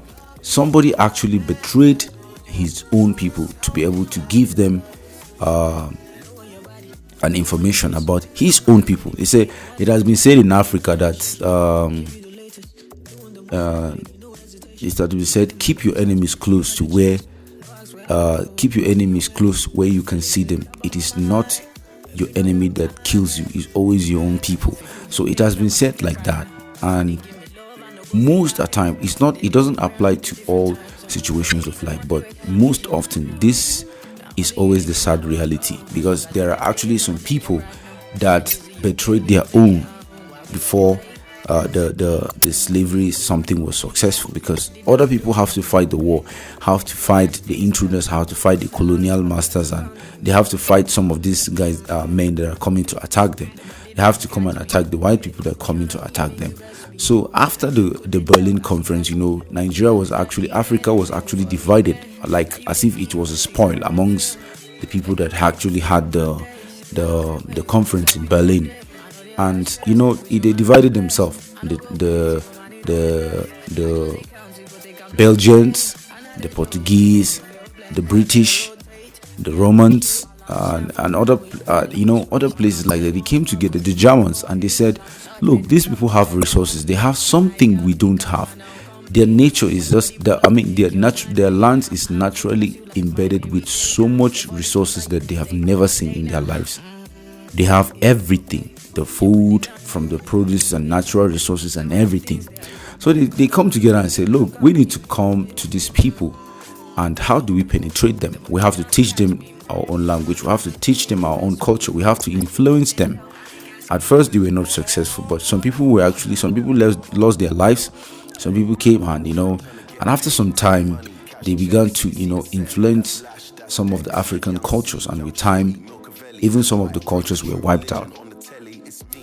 somebody actually betrayed his own people to be able to give them an information about his own people. It has been said in Africa that keep your enemies close to where you can see them. It is not your enemy that kills you, it's always your own people. So it has been said like that, and most of the time it doesn't apply to all situations of life, but most often this is always the sad reality, because there are actually some people that betrayed their own before the slavery something was successful, because other people have to fight the war, have to fight the intruders, have to fight the colonial masters, and they have to fight some of these guys, men that are coming to attack them. They have to come and attack the white people that are coming to attack them. So after the Berlin Conference, Africa was actually divided, like as if it was a spoil amongst the people that actually had the conference in Berlin. And they divided themselves. The Belgians, the Portuguese, the British, the Romans, and other places like that. They came together, the Germans, and they said, look, these people have resources. They have something we don't have. Their nature is their land is naturally embedded with so much resources that they have never seen in their lives. They have everything, the food, from the produce and natural resources and everything. So they come together and say, look, we need to come to these people, and how do we penetrate them? We have to teach them our own language. We have to teach them our own culture. We have to influence them. At first they were not successful, but some people lost their lives. Some people came and after some time they began to influence some of the African cultures, and with time even some of the cultures were wiped out.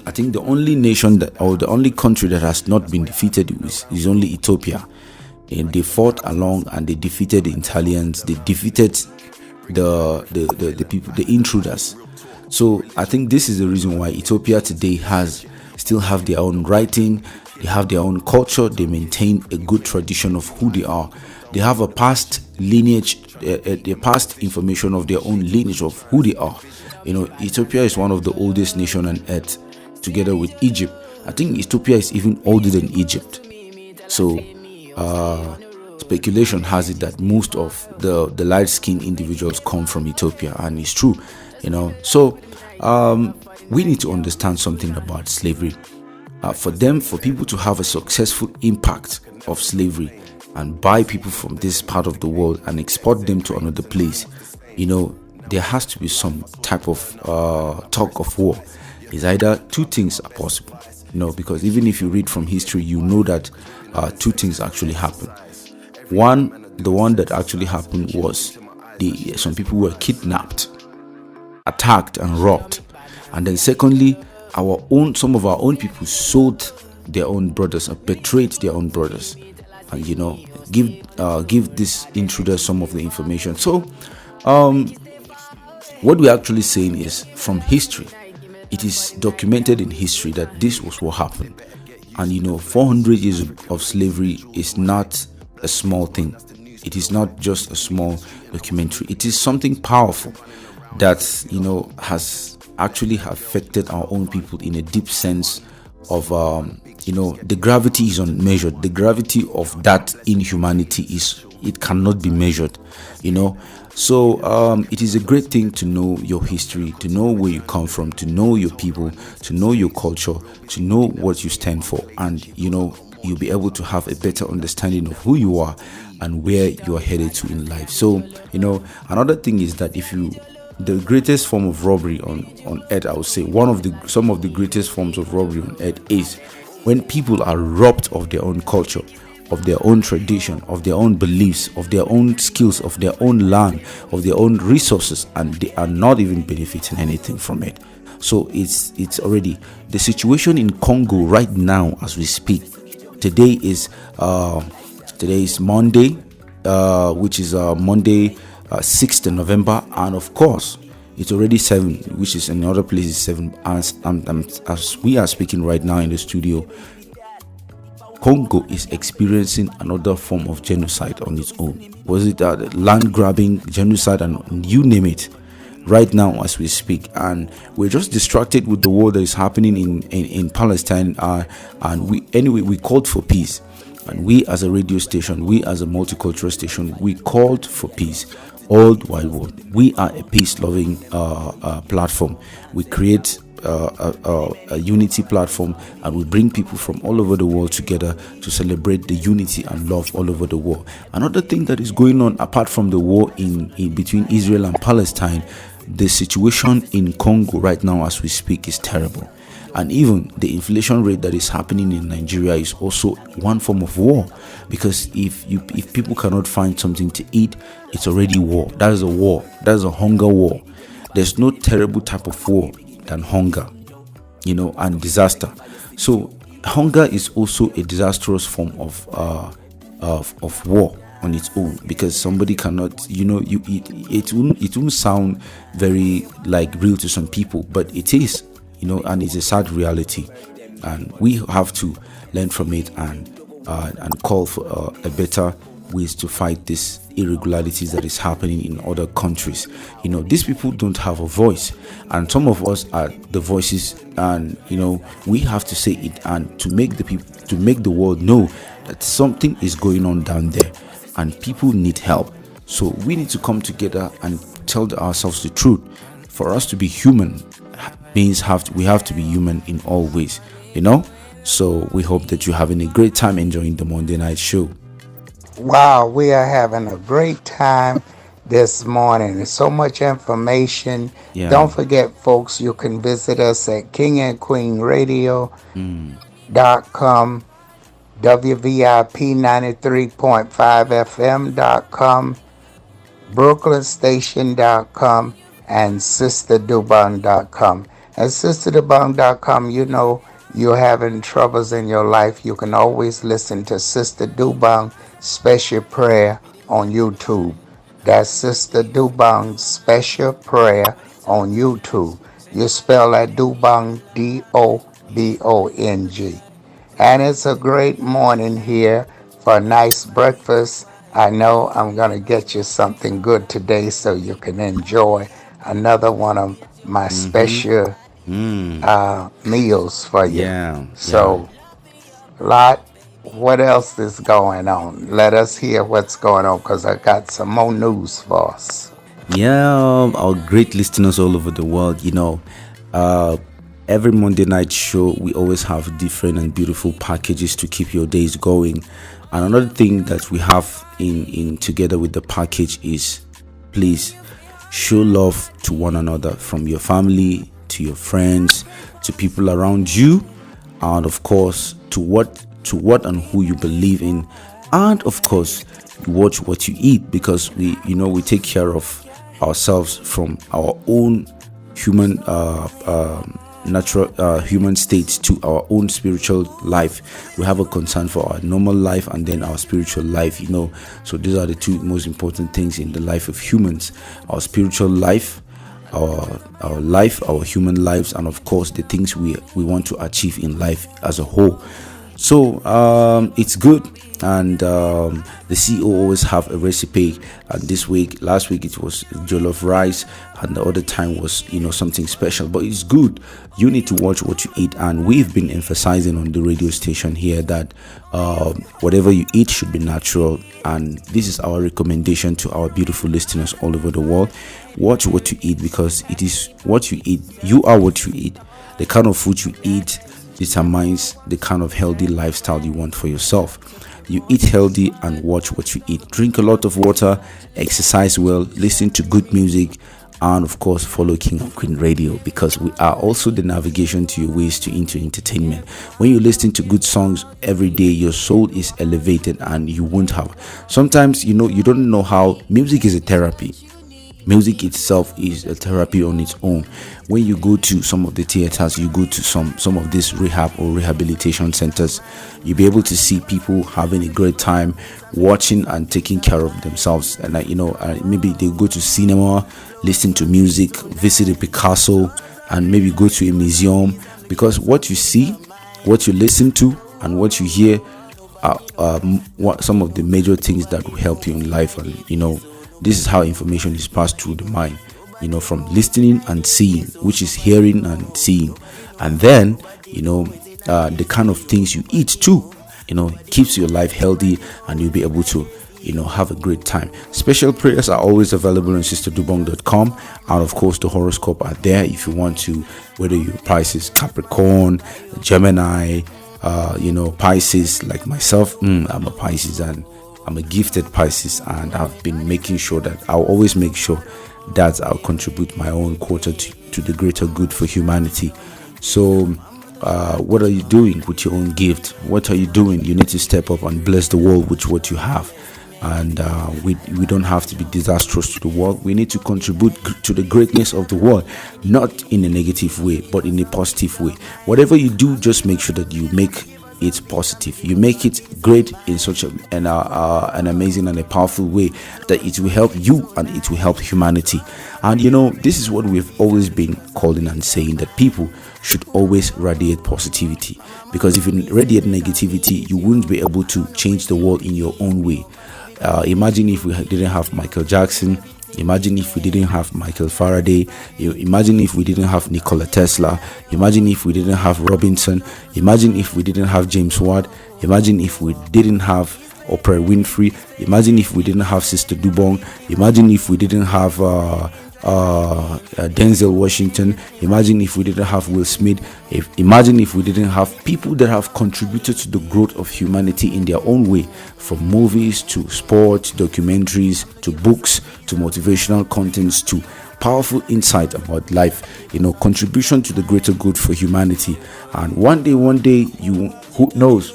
I think the only nation that, or the only country that has not been defeated is only Ethiopia. And they fought along and they defeated the Italians. They defeated the people, the intruders. So I think this is the reason why Ethiopia today still have their own writing, they have their own culture, they maintain a good tradition of who they are. They have a past lineage, the past information of their own lineage of who they are. Ethiopia is one of the oldest nations on earth, together with Egypt. I think Ethiopia is even older than Egypt. So speculation has it that most of the light-skinned individuals come from Ethiopia, and it's true. So we need to understand something about slavery. For people to have a successful impact of slavery and buy people from this part of the world and export them to another place, there has to be some type of talk of war. It's either two things are possible, because even if you read from history, you know that two things actually happened. The one that actually happened was some people were kidnapped, attacked and robbed. And then secondly, some of our own people sold their own brothers, or betrayed their own brothers, and give this intruder some of the information. So what we're actually saying is, from history, it is documented in history that this was what happened. And 400 years of slavery is not a small thing. It is not just a small documentary. It is something powerful that has actually affected our own people in a deep sense of the gravity is unmeasured. The gravity of that inhumanity it cannot be measured. So it is a great thing to know your history, to know where you come from, to know your people, to know your culture, to know what you stand for, and you'll be able to have a better understanding of who you are and where you are headed to in life. So another thing is that the greatest form of robbery on earth, I would say some of the greatest forms of robbery on earth is when people are robbed of their own culture, of their own tradition, of their own beliefs, of their own skills, of their own land, of their own resources, and they are not even benefiting anything from it. So it's already the situation in Congo right now as we speak. Today is Monday, which is Monday 6th November, and of course it's already 7, which is in other places 7 as we are speaking right now in the studio. Congo is experiencing another form of genocide on its own. Was it land grabbing, genocide, and you name it, right now as we speak. And we're just distracted with the war that is happening in Palestine, and we called for peace. And we as a radio station, we as a multicultural station, we called for peace all the while. We are a peace-loving platform. We create a unity platform, and we bring people from all over the world together to celebrate the unity and love all over the world. Another thing that is going on apart from the war in between Israel and Palestine, the situation in Congo right now as we speak is terrible. And even the inflation rate that is happening in Nigeria is also one form of war, because if people cannot find something to eat, it's already war. That is a war. That is a hunger war. There's no terrible type of war than hunger, and disaster. So hunger is also a disastrous form of war on its own, because somebody cannot, it won't sound very like real to some people, but it is. And it's a sad reality, and we have to learn from it and call for a better ways to fight these irregularities that is happening in other countries. These people don't have a voice, and some of us are the voices, and we have to say it, and to make the world know that something is going on down there and people need help. So we need to come together and tell ourselves the truth. For us to be human means we have to be human in all ways, So we hope that you're having a great time enjoying the Monday Night Show.
Wow, we are having a great time this morning. There's so much information.
Yeah.
Don't forget, folks, you can visit us at kingandqueenradio.com, WVIP93.5fm.com, brooklynstation.com, and sisterduban.com. At SisterDubong.com, you know you're having troubles in your life. You can always listen to Sister Dubong Special Prayer on YouTube. That's Sister Dubong Special Prayer on YouTube. You spell that Dubong, D-O-B-O-N-G. And it's a great morning here for a nice breakfast. I know I'm going to get you something good today so you can enjoy another one of my special meals for you. So, Lot, what else is going on? Let us hear what's going on because I got some more news for us.
Our great listeners all over the world, every Monday night show, we always have different and beautiful packages to keep your days going. And another thing that we have in together with the package is, please show love to one another, from your family to your friends to people around you, and of course to what and who you believe in, and of course watch what you eat, because we take care of ourselves from our own human natural human state to our own spiritual life. We have a concern for our normal life and then our spiritual life, so these are the two most important things in the life of humans: our spiritual life, our life, our human lives, and of course the things we want to achieve in life as a whole. So it's good, and the CEO always have a recipe. And last week it was jollof rice, and the other time was something special. But it's good. You need to watch what you eat, and we've been emphasizing on the radio station here that whatever you eat should be natural. And this is our recommendation to our beautiful listeners all over the world. Watch what you eat, because it is what you eat. You are what you eat. The kind of food you eat determines the kind of healthy lifestyle you want for yourself. You eat healthy and watch what you eat. Drink a lot of water, exercise well, listen to good music, and of course follow King and Queen Radio, because we are also the navigation to your ways into entertainment. When you listen to good songs every day, your soul is elevated, and you won't have. Sometimes you don't know how music is a therapy. Music itself is a therapy on its own. When you go to some of the theaters, you go to some of these rehab or rehabilitation centers, you'll be able to see people having a great time watching and taking care of themselves. And maybe they go to cinema, listen to music, visit a Picasso, and maybe go to a museum, because what you see, what you listen to, and what you hear are some of the major things that will help you in life. And this is how information is passed through the mind, from listening and seeing, which is hearing and seeing. And then, the kind of things you eat too, keeps your life healthy, and you'll be able to, have a great time. Special prayers are always available on SisterDubong.com. And of course, the horoscope are there if you want to, whether your Pisces, Capricorn, Gemini, Pisces, like myself. I'm a Pisces, and I'm a gifted Pisces, and I've been making sure that I'll always make sure that I'll contribute my own quarter to the greater good for humanity. So what are you doing with your own gift? What are you doing? You need to step up and bless the world with what you have. And we don't have to be disastrous to the world. We need to contribute to the greatness of the world, not in a negative way, but in a positive way. Whatever you do, just make sure that you make it positive. You make it great in such an amazing and a powerful way that it will help you and it will help humanity. And this is what we've always been calling and saying, that people should always radiate positivity, because if you radiate negativity, you won't be able to change the world in your own way. Imagine if we didn't have Michael Jackson. Imagine if we didn't have Michael Faraday. Imagine if we didn't have Nikola Tesla. Imagine if we didn't have Robinson. Imagine if we didn't have James Watt. Imagine if we didn't have Oprah Winfrey. Imagine if we didn't have Sister Dubong. Imagine if we didn't have Denzel Washington. Imagine if we didn't have Will Smith. Imagine if we didn't have people that have contributed to the growth of humanity in their own way, from movies to sports, documentaries, to books, to motivational contents, to powerful insight about life, contribution to the greater good for humanity. And one day, who knows,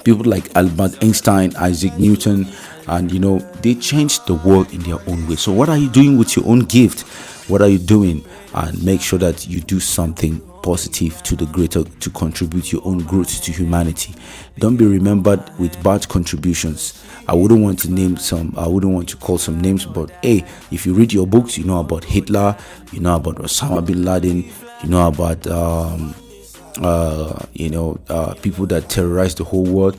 people like Albert Einstein, Isaac Newton, and they changed the world in their own way. So what are you doing with your own gift? What are you doing? And make sure that you do something positive to contribute your own growth to humanity. Don't be remembered with bad contributions. I wouldn't want to call some names, but hey, if you read your books, you know about Hitler, you know about Osama bin Laden, you know about people that terrorized the whole world.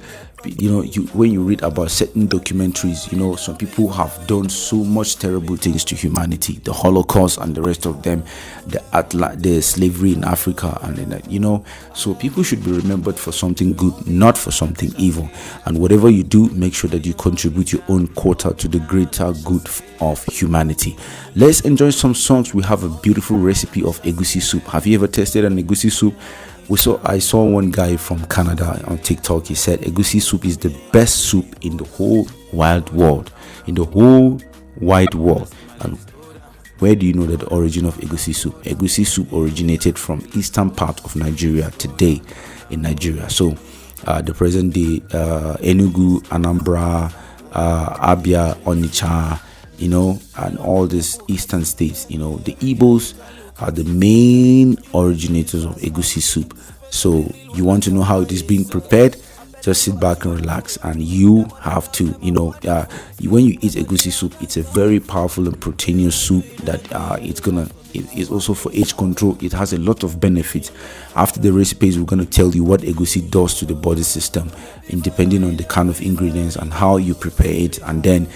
When you read about certain documentaries, some people have done so much terrible things to humanity, the Holocaust and the rest of them, the slavery in Africa, and so people should be remembered for something good, not for something evil. And whatever you do, make sure that you contribute your own quota to the greater good of humanity. Let's enjoy some songs. We have a beautiful recipe of egusi soup. Have you ever tasted an egusi soup? I saw one guy from Canada on TikTok. He said egusi soup is the best soup in the whole wide world. And where do you know the origin of egusi soup? Egusi soup originated from eastern part of Nigeria today in Nigeria. So the present day Enugu, Anambra, Abia, Onitsha, and all these eastern states, the Igbos are the main originators of egusi soup. So you want to know how it is being prepared? Just sit back and relax, and you have to when you eat egusi soup, it's a very powerful and proteinous soup that it's also for age control. It has a lot of benefits. After the recipes, we're going to tell you what egusi does to the body system, and depending on the kind of ingredients and how you prepare it, and then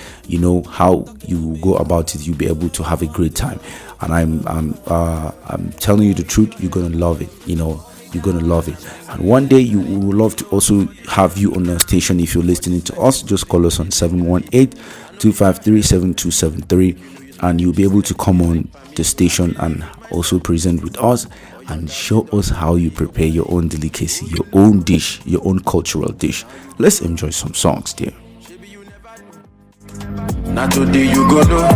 how you go about it, you'll be able to have a great time. And I'm telling you the truth, you're gonna love it. You're gonna love it. And one day we would love to also have you on our station. If you're listening to us, just call us on 718-253-7273, and you'll be able to come on the station and also present with us and show us how you prepare your own delicacy, your own dish, your own cultural dish. Let's enjoy some songs, dear.
Not today you go know.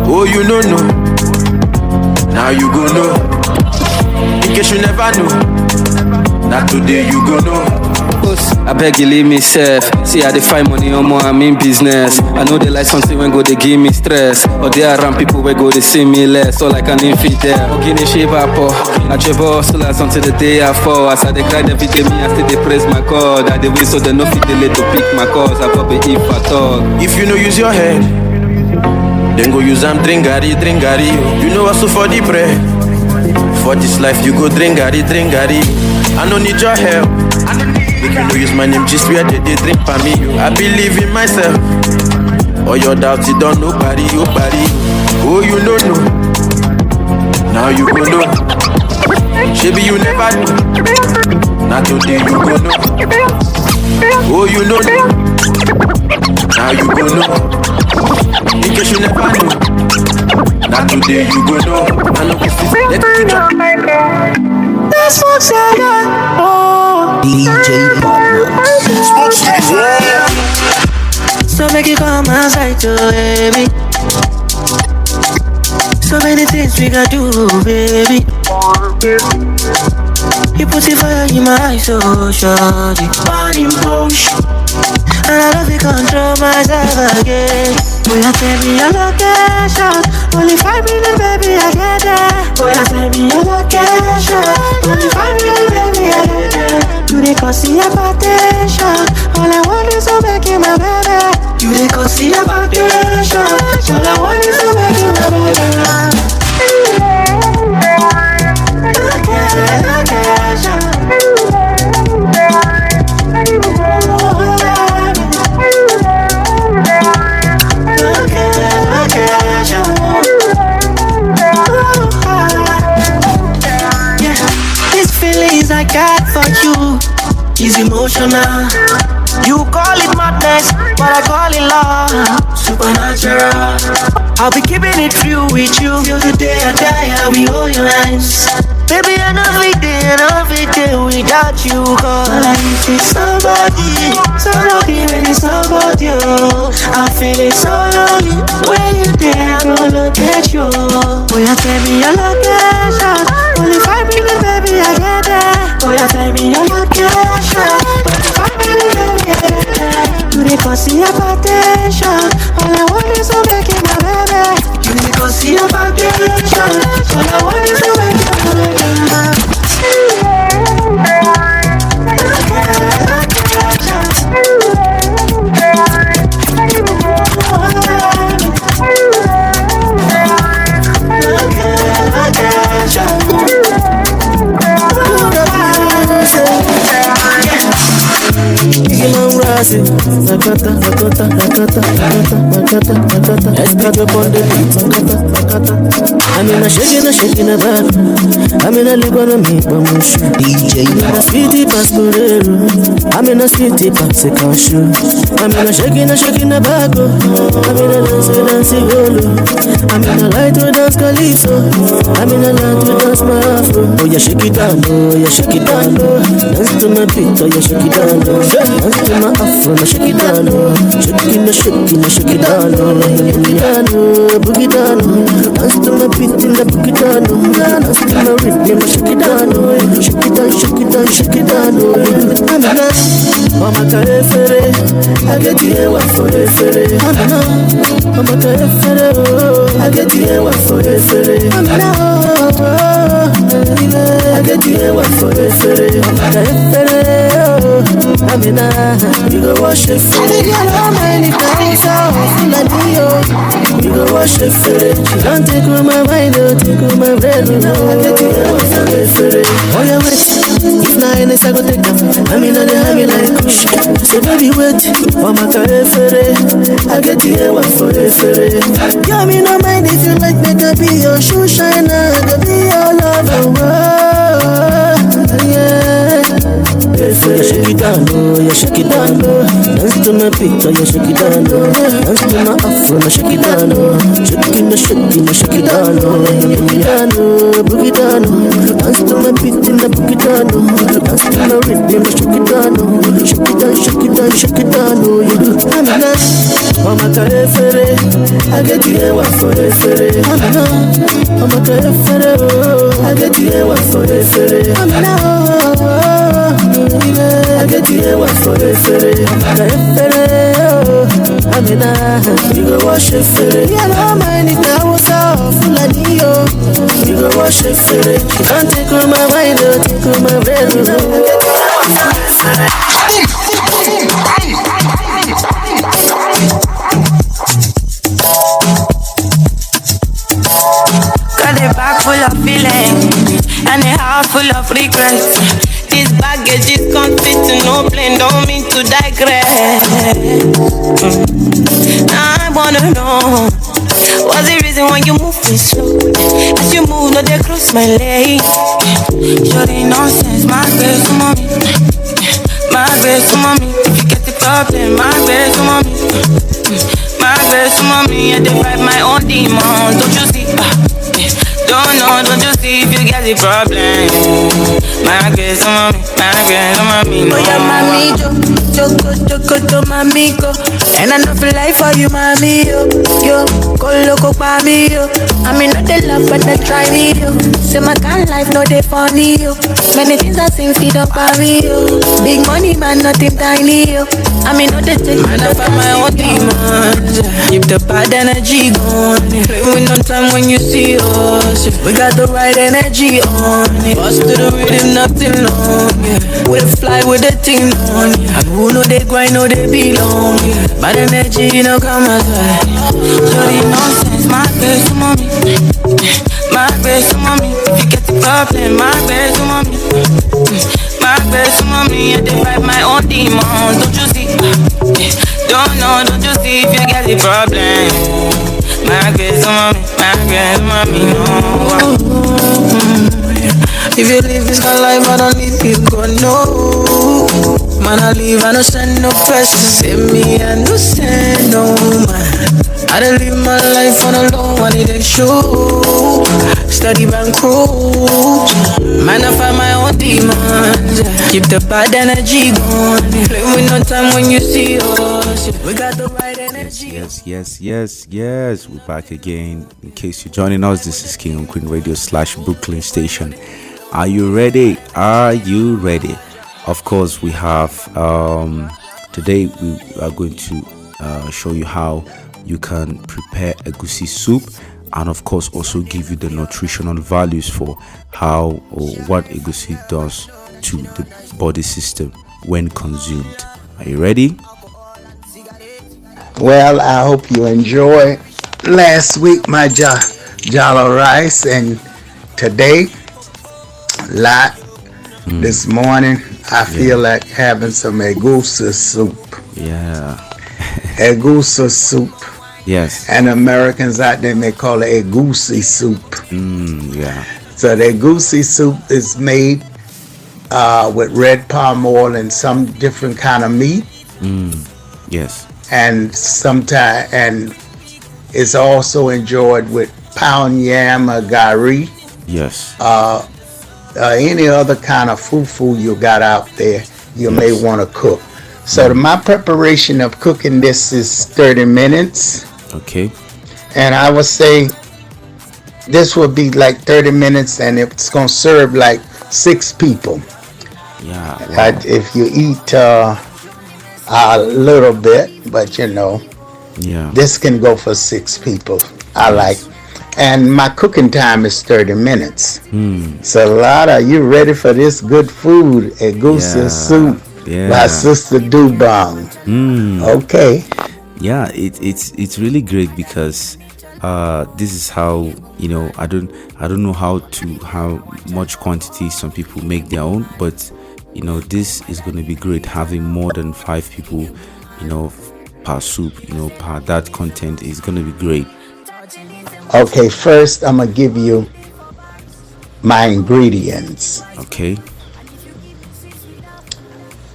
Oh, you know. Now you go know. In case you never know. Not today you go know.
I beg you leave me safe. See I dey find money on more, I'm in business. I know they like something when go they give me stress. Or they around people where go they see me less. So like an infidel. Ogini shiva po. I travel so as until the day I fall. As I dey cry every day, me I still dey praise my God. I dey win so they no fit delay to pick my cause. I probably if at all.
If you no use your head, then go use them drink gari. You know also for the bread. For this life you go drink gari. I don't need your help. Make you no use my name just where they drink for me. I believe in myself. All your doubts you don't nobody. Oh you know. Now you go know. Maybe you never know. Not today you go know. Oh you know. Now you go know. In case you never know. Not today you go know. I know this is
That's what's DJ So make you come outside to baby. So many things we gotta do, baby. You put the fire in my eyes, so shawty. Body motion. And I love you control myself again. Boy, I tell me your location. Only 5 minutes, baby, I get there. Boy, I tell me your location. Only 5 minutes, baby, I get there. You dey cause the hypertension. All I want is to make you my baby. You dey cause the hypertension. All I want is to make you my baby. I got for you is emotional. You call it madness, but I call it love. Supernatural. I'll be keeping it real with you till the day I die. I'll be hold your hands. Baby, I know every day without you. Cause I need somebody when it's somebody. I'm feeling so lonely when you're there. I'm gonna look at you. Boy, you tell me your location. Only 5 minutes, baby, I get there. Boy, you tell me your location. Only 5 minutes, baby. You dey cause hypertension. All I want is to make you my baby. You dey cause hypertension. All I want is to make you my baby.
I'm in a shaking a back. I'm in a ligona make my motion. DJ, I'm a sweetie pastorero. I'm in a sweetie pascal shoe. I'm in a shaking a back. I'm in a dancing holo. I'm in a light to dance calypso. I'm in a light to dance my afro. Oh yeah, shake it down, oh yeah, shake it down, oh. Dance to my beat, oh yeah, shake it down, oh. Dance to my afro, no shake it down, oh. Shake it down, oh. Boogie down, oh, boogie down, oh. Dance to my beat in the boogie down, oh. Dance to my rhythm, shake it down, oh. Shake it down, shake it down, shake it down, oh. I'm in a mama carefere, I get you one for the ferry. I'm in a mama carefere, oh. I get you one for the ferry. I'm in a I get you one for the ferry. Mama carefere, oh. I'm in a you go wash it for me. You go wash it for it. Don't take on my mind, don't take on my bread. I get you one for the ferry. Oh yeah, wait. If not in this, I go take them. I'm in a the like kush. So baby wait, mama carefere. I get you one for the ferry. Yeah, me no mind if you like me to be your shoe shiner, to be your lover. Yeah. Yeah, shake it down, oh, yeah, shake it down, oh. Dance to my beat, oh, yeah, shake it down, oh. Dance to my afro, no, shake it down, oh. Shake it down, oh. Boogie down, oh, boogie down, oh. Dance to my beat in the boogie down, oh. Dance to my rhythm, shake it down, oh. Shake it down, shake it down, shake it down, oh. You do, I'm in a mama carefere, I get you one for the ferry. I'm in a mama carefere, oh. I get you one for the ferry. I'm in a I get you one for the ferry. I'm in a you go wash it ferry. Yeah, no mind if I was off full of Neo. You go wash it ferry. Don't take on my mind, don't take on my bread. I get you one for the ferry.
Got a bag full of feelings and a heart full of regrets. This baggage is complete to no plane, don't mean to digress. Now I wanna know, what's the reason why you move me slow? As you move, no they cross my leg. Shorty nonsense, my best mommy. My best mommy, if you get the problem, my best mommy. My best mommy, and they fight my own demons, don't you see? Don't know, don't you see if you get the problem? My best mommy, no. Oh yeah, mami, choco, mami, go. And I know feel like for you, mami, yo, go loco, mami, yo. I mean, not the love, but they try me, yo. Say my kind life, no they funny, yo. Many things I seem feed up, mami, yo. Big money, man, nothing tiny, yo. I mean, not the take man, I find my own demons. Keep the bad energy going. Play with no time when you see us. We got the right energy on it. Bust to the rhythm, nothing long, yeah. We fly with the team on, yeah. And who know they grind, know they belong, yeah. Bad energy, you know, come outside. Sorry, nonsense, my best mommy. My best mommy. If you get the problem, my best mommy. My best mommy, and they fight my own demons, don't you see? Don't know, don't you see if you get the problem? My best mommy, no. If you live this kind of life, I don't need you go no. Man, I leave, I don't send no first to save me, I don't send no man. I don't live my life on a low, I need a show. Steady bankroll. Man, I find my own demons. Keep the bad energy going. Play with no time when you see us. We got the right energy.
Yes. We're back again. In case you're joining us, this is King and Queen Radio / Brooklyn Station. Are you ready? Of course, we have Today we are going to show you how you can prepare egusi soup, and of course also give you the nutritional values for how or what egusi does to the body system when consumed. Are you ready?
Well, I hope you enjoyed last week my jollof rice, and today this morning I feel like having some egusi soup.
Yeah.
Egusi soup.
Yes.
And Americans out there may call it egusi soup.
Yeah.
So the egusi soup is made with red palm oil and some different kind of meat.
Yes.
And sometimes, and it's also enjoyed with pound yam or gari.
Yes.
Any other kind of fufu you got out there, you may want to cook. So my preparation of cooking this is 30 minutes.
Okay.
And I would say this would be like 30 minutes, and it's going to serve like 6 people.
Yeah. Wow.
If you eat a little bit, but
yeah,
this can go for 6 people. I like. And my cooking time is 30 minutes. So Lotta, you ready for this good food? Egusi soup by Sister Dubong. Okay.
Yeah, it's really great because this is how I don't know how much quantity some people make their own, but this is going to be great having more than 5 people per soup, per that content is going to be great.
Okay, first I'm gonna give you my ingredients.
Okay.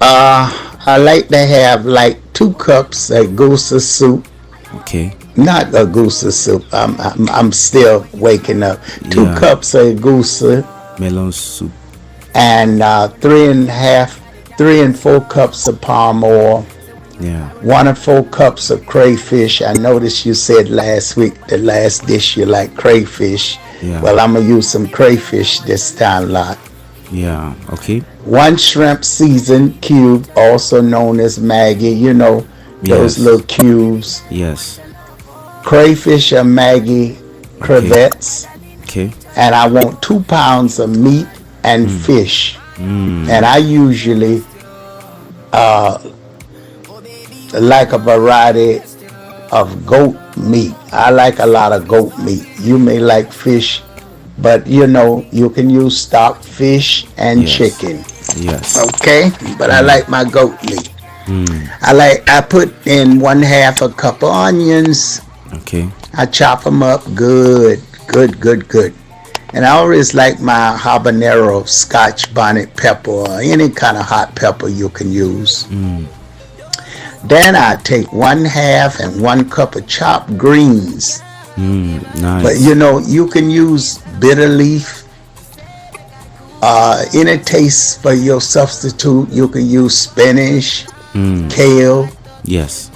I like to have like 2 cups of egusi soup.
Okay.
Not egusi soup. I'm still waking up. 2 cups of egusi.
Melon soup.
And 3 and 4 cups of palm oil.
Yeah.
1 and 4 cups of crayfish. I noticed you said last week the last dish you like crayfish.
Yeah.
Well, I'm gonna use some crayfish this time, Lot.
Yeah. Okay.
1 shrimp seasoned cube, also known as Maggie. Those little cubes.
Yes.
Crayfish or Maggie crevettes.
Okay.
And I want 2 pounds of meat and fish. And I usually like a variety of goat meat. I like a lot of goat meat. You may like fish, but you can use stock fish and chicken.
Yes.
Okay, but I like my goat meat. I put in 1/2 a cup of onions.
Okay.
I chop them up good. And I always like my habanero Scotch bonnet pepper or any kind of hot pepper you can use. Then I take 1/2 and 1 cup of chopped greens.
Nice.
But you can use bitter leaf. Any taste for your substitute. You can use spinach, kale.
Yes.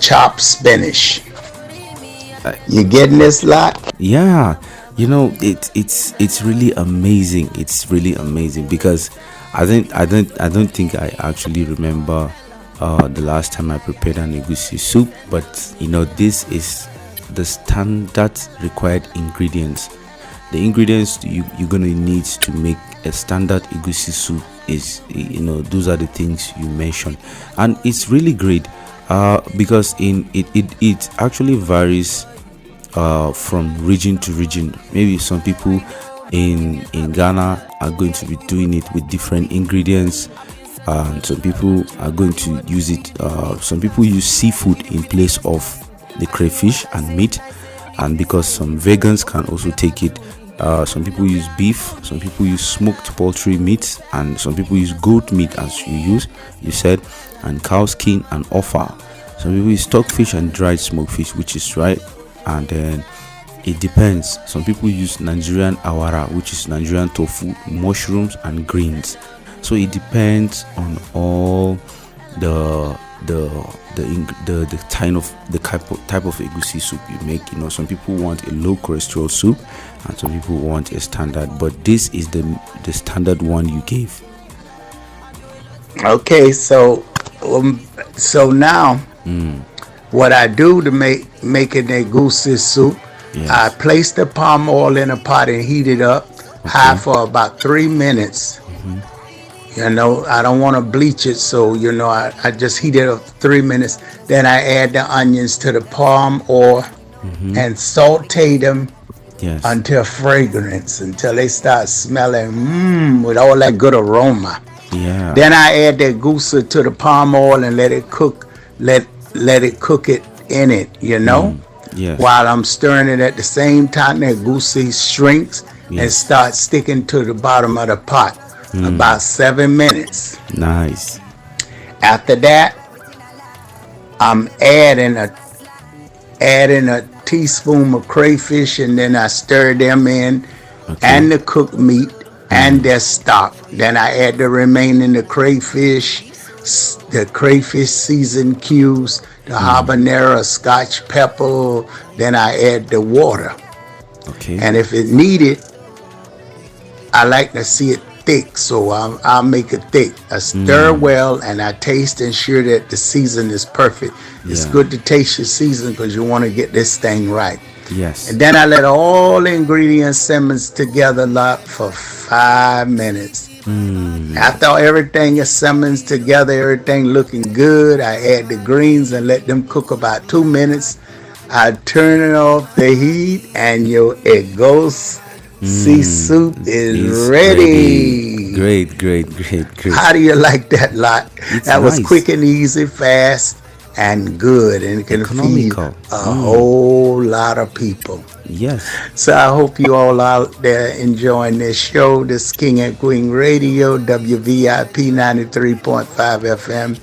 Chopped spinach. You getting this, Lot?
Yeah. It's really amazing. It's really amazing because I don't think I actually remember the last time I prepared an egusi soup, but this is the standard required ingredients. The ingredients you're gonna need to make a standard egusi soup is those are the things you mentioned, and it's really great because it actually varies from region to region. Maybe some people in Ghana are going to be doing it with different ingredients, and some people are going to use it. Some people use seafood in place of the crayfish and meat, and because some vegans can also take it, some people use beef, some people use smoked poultry meat, and some people use goat meat as you said, and cow skin and offal. Some people use stockfish and dried smoked fish, which is right. And then it depends. Some people use Nigerian awara, which is Nigerian tofu, mushrooms and greens. So it depends on all the type of egusi soup you make. Some people want a low cholesterol soup and some people want a standard, but this is the standard one you gave.
Okay, so So now, what I do to making that goosey soup, I place the palm oil in a pot and heat it up high for about 3 minutes. You know, I don't want to bleach it, so you know, I just heat it up 3 minutes. Then I add the onions to the palm oil and saute them until fragrance, until they start smelling with all that good aroma.
Yeah.
Then I add that goosey to the palm oil and let it cook. Let it cook it in it, you know.
Yes.
While I'm stirring it at the same time, that goosey shrinks and starts sticking to the bottom of the pot. About 7 minutes.
Nice.
After that, I'm adding a teaspoon of crayfish, and then I stir them in, and the cooked meat and their stock. Then I add the remaining the crayfish seasoned cubes, the habanero, scotch pepper. Then I add the water.
Okay.
And if it needed, I like to see it thick, so I'll make it thick. I stir well, and I taste and ensure that the season is perfect. It's good to taste your season because you want to get this thing right.
Yes.
And then I let all the ingredients simmer together for 5 minutes. After everything is simmered together, everything looking good, I add the greens and let them cook about 2 minutes. I turn it off the heat, and your egos sea soup is ready.
Great.
How do you like that, Lot? That was
nice.
quick and easy, fast, and good, and it can feed
Economical.
a whole lot of people.
Yes.
So I hope you all out there enjoying this show, this King and Queen Radio, WVIP 93.5 FM.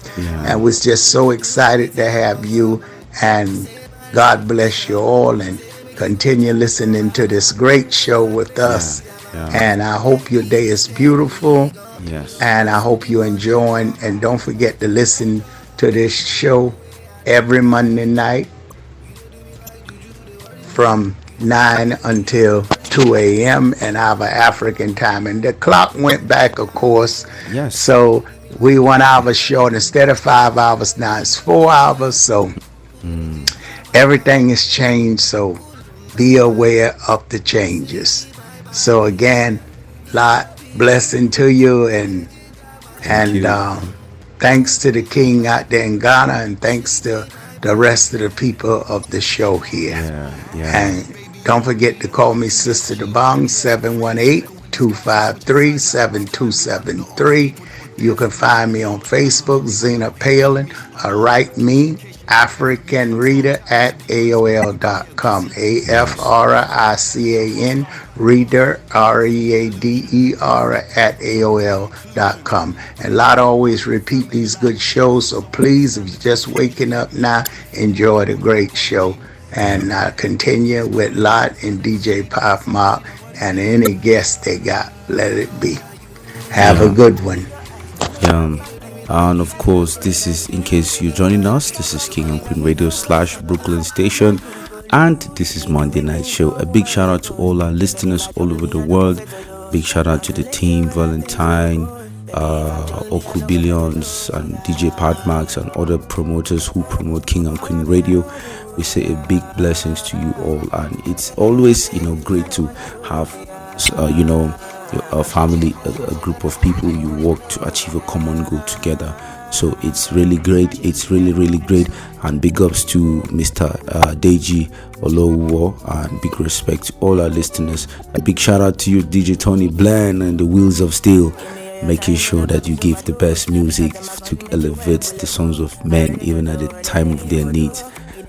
And we're just so excited to have you, and God bless you all, and continue listening to this great show with us. And I hope your day is beautiful.
Yes.
And I hope you're enjoying. And don't forget to listen to this show every Monday night from 9 until 2 a.m. and our African time. And the clock went back, of course.
Yes.
So we 1 hour short. Instead of 5 hours, now it's 4 hours. So everything has changed. So be aware of the changes. So again, lot blessing to you, and thanks to the King out there in Ghana, and thanks to the rest of the people of the show here. And don't forget to call me Sister DeBong, 718-253-7273. You can find me on Facebook, Zena Palin, or write me, African Reader at AOL.com. AFRICAN Reader, READER at AOL.com. And Lot always repeat these good shows, so please, if you're just waking up now, enjoy the great show. And continue with Lot and DJ Pop Mark and any guests they got. Let it be. Have a good one.
And of course, this is, in case you're joining us, this is King and Queen Radio / Brooklyn Station, and this is Monday Night Show. A big shout out to all our listeners all over the world. Big shout out to the team, Valentine, Oku Billions, and DJ Pat Max, and other promoters who promote King and Queen Radio. We say a big blessings to you all, and it's always great to have a family, a group of people you work to achieve a common goal together. So it's really great. It's really great. And big ups to Mr. Deji Olowo, and big respect to all our listeners. A big shout out to you, DJ Tony Bland and the Wheels of Steel, making sure that you give the best music to elevate the sons of men even at the time of their needs.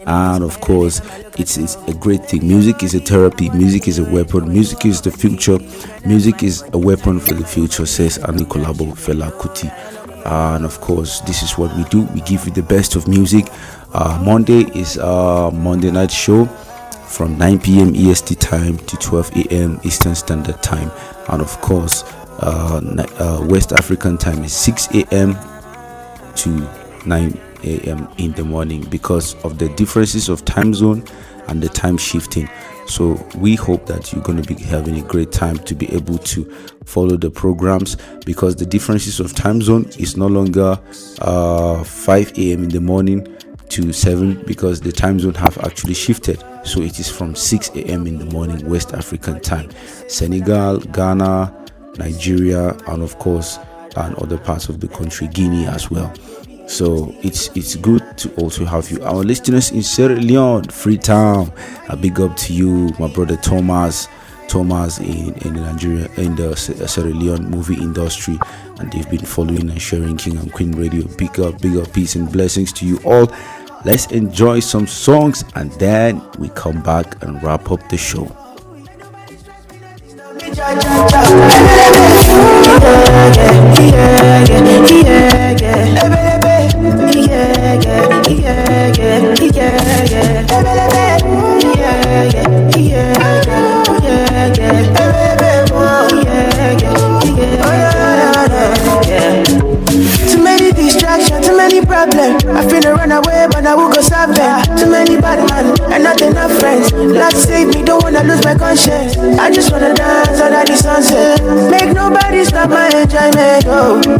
And of course, it's a great thing. Music is a therapy. Music is a weapon. Music is the future. Music is a weapon for the future, says Anikolabo Fela Kuti. And of course, this is what we do. We give you the best of music. Monday is our Monday Night Show from 9 p.m. EST time to 12 a.m. Eastern Standard Time. And of course, West African time is 6 a.m. to 9 a.m. in the morning because of the differences of time zone and the time shifting. So we hope that you're going to be having a great time to be able to follow the programs, because the differences of time zone is no longer 5 a.m. in the morning to 7, because the time zone have actually shifted. So it is from 6 a.m. in the morning West African time. Senegal, Ghana, Nigeria, and of course and other parts of the country, Guinea as well. So it's good to also have you, our listeners in Sierra Leone, Freetown. A big up to you, my brother Thomas in Nigeria, in the Sierra Leone movie industry, and they've been following and sharing King and Queen Radio. Big up, peace and blessings to you all. Let's enjoy some songs, and then we come back and wrap up the show.
Too many distractions, too many problems. I finna run away, but I will go solve them. Too many bad men and not enough friends. Lord save me, don't wanna lose my conscience. I just wanna dance under the sunset. Make nobody stop my enjoyment. Oh, no.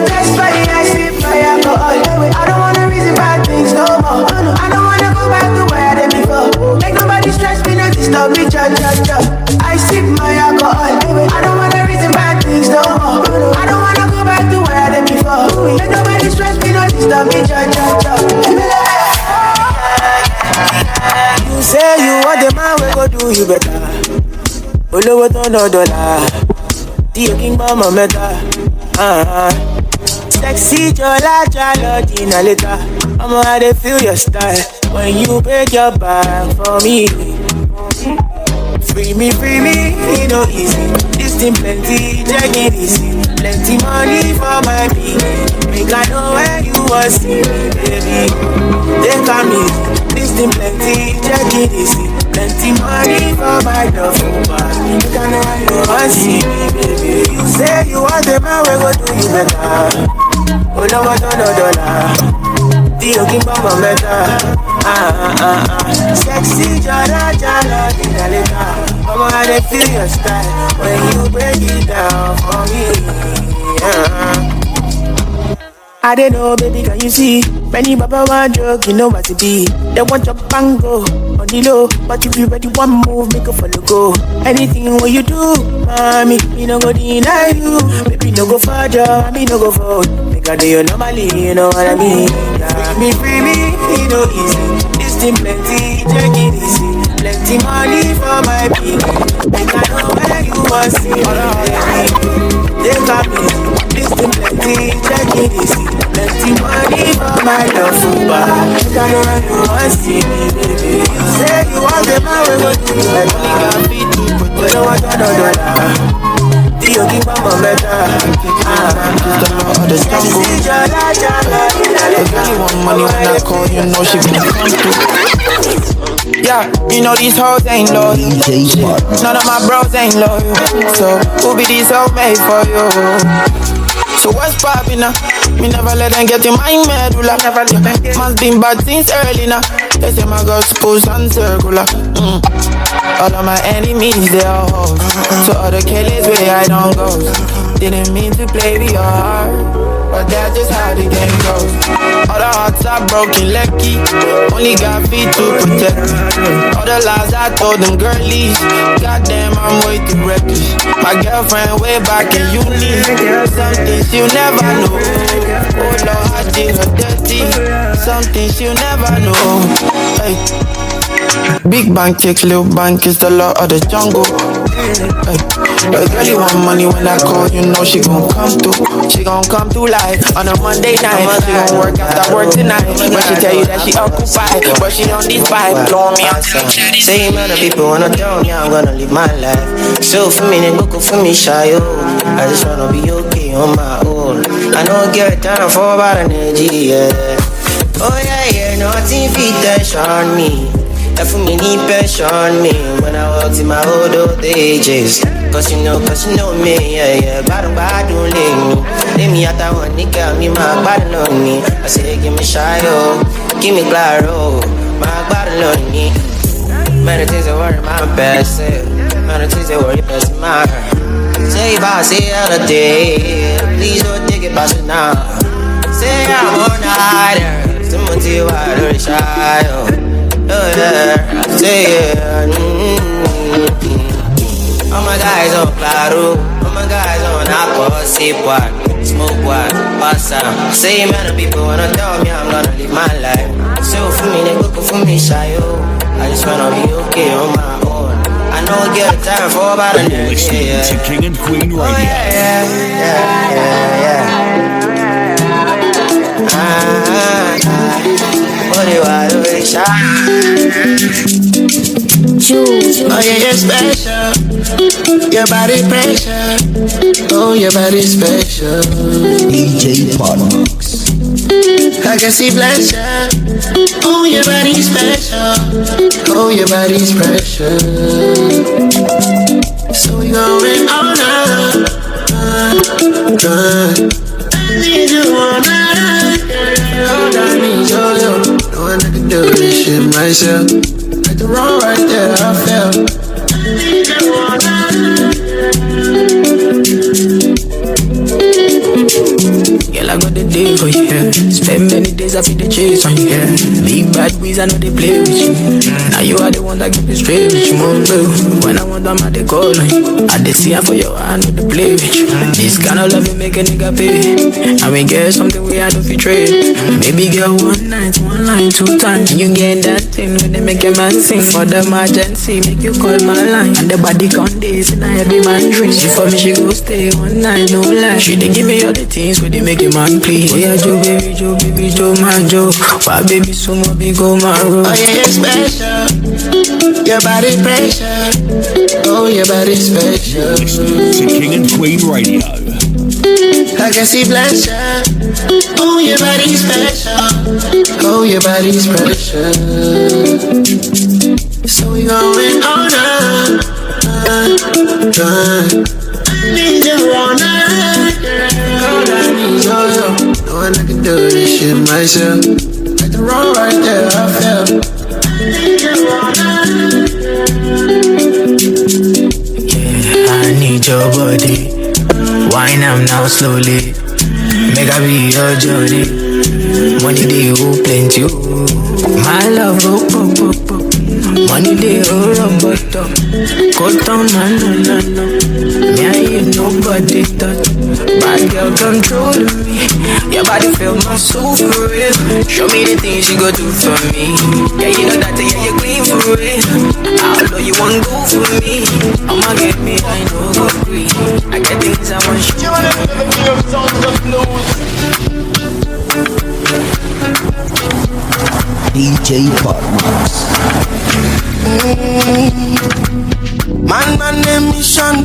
That's why I sip my alcohol. I don't wanna reason bad things no more. I don't wanna go back to where I did before. Make nobody stress me, no disturb me, cha. I sip my alcohol. I don't wanna reason bad things no more. I don't wanna go back to where I did before. Make nobody stress me, no disturb me, cha. You say you want the man, we go do you better. Olowo to no dollar. The king mama meta. Sexy jola jalo dinner later. I'ma how they feel your style when you break your back for me. Free me, it no easy. This thing plenty, check it easy. Plenty money for my baby. Make I know where you want see me, baby. Take on me. This thing plenty, check it easy. Plenty money for my duffel bag. Make I know where you want see me, baby. You say you want the man, we go do you better. Oh no, no dollar. Dio King Bamba Meta. Sexy jala dinner later. Mama, how they feel your style when you break it down for me. I don't know, baby, can you see? Many baba want joke, you know what it be. They want your bango on the low, but if you ready one move, make a follow go. Anything what you do, mommy, me no go deny you. Baby, no go further, me no go forward. Make a do you normally, you know what I mean? Yeah. Free me, it no easy. This thing plenty, take it easy. Plenty money for my people. Make I know where you want to see. Take a me. This thing plenty, take it easy. Plenty money for my love for bad. Make I know where you want to see me, baby. You say you want the man, we go do it better. We don't want no dollar. Dio King Bamba Meta. Sexy jala.
If you want money when I call, you know she gonna come through. Yeah, you know these hoes ain't loyal. None of my bros ain't loyal. So who be these hoes made for you? So what's poppin' now? Me never let them get in my medulla. Must been bad since early now. They say my girl's supposed and circular. All of my enemies, they are hoes. So other killers where I don't go. Didn't mean to play with your heart, but that's just how the game goes. All the hearts are broken, lucky. Only got feet to protect me. All the lies I told them girlies. Goddamn, I'm way too reckless. My girlfriend way back in uni. Something she'll never know. Oh Lord, I did her dirty. Something she'll never know. Hey. Big bank takes little bank is the law of the jungle. Hey. But girl, you want money when I call, you know she gon' come through. She gon' come through live on a Monday night. She gon' work after work tonight. But she tell you that she occupied, but she on this vibe. Blowing me on
same amount of people wanna tell me I'm gonna live my life. So for me, they book for me, shy, I just wanna be okay on my own. I don't get time for about energy, yeah. Oh yeah, nothing fit tension me. That for me need passion me when I walked in my old ages. Cause you know me, yeah. Bad let me out that one nigga, me my bad on me. I say give me shy, give me claro. My bad lonely. Many things that worry my best. Many things that worry best in my heart. Say if I see other day, please don't take it past now. Say I'm on night, someone tell you why I'm shy. Oh yeah, I say yeah. All my guys on Claro, all my guys on Aqua, sip one, smoke one, pass out. Say many people wanna tell me I'm gonna live my life. So for me, they go for me, shy. I just wanna be okay on my own. I know I get time for about a minute.
Listening to King and Queen Radio.
Oh, yeah. What do I do?
Oh yeah, you're special. Your body pressure. Oh, your body special. DJ Parks. I can see pleasure. Oh, your body special. Oh, your body's pressure. So we going all night. I need you all night. Hold on, need you. No one can do this shit myself. Like the wrong right there, I fell. I need you all night. Girl, I got the day for you. Spend many days I feel the chase on you. Big bad boys, I know they play with you. Now you are the one that keep me straight with you, more blue. When I want them, I they call on you. I they see her for you, I know they play with you. This kind of love you make a nigga pay. I mean, get something we had to fit trade. Baby girl, one night, two times. You get that thing when they make a man sing. For the emergency, make you call my line. And the body con days in a heavy man dream. She for me, she go stay one night, no lie. She they give me all the things where they make a man please. Oh yeah, Joe, baby, Joe, man, Joe. Why baby, so much big on my road. Oh yeah, you're special. Your body pressure. Oh, your body special.
Listening to King and Queen Radio.
I can see pleasure. Oh, your body's special. Oh, your body's pressure. So we going all night. I need you all night. Girl, I need you. No one can do this shit myself. Like the wrong right there, I fell. I need you all night. Yeah, I need your body. Wine am now slowly. Make I be your jolly. Money they who plenty. My love go pop. Money they all run but up. Go down man, no. Me I ain't nobody touch. Bad girl controlling me. Your body feel my soul for real. Show me the things you go do for me. Yeah, you know that, yeah, you're clean for real. Although you won't go for me, I'ma get me, I know go free. I get things I want you. You wanna live in your songs of blues.
DJ Partners.
Man, name mission.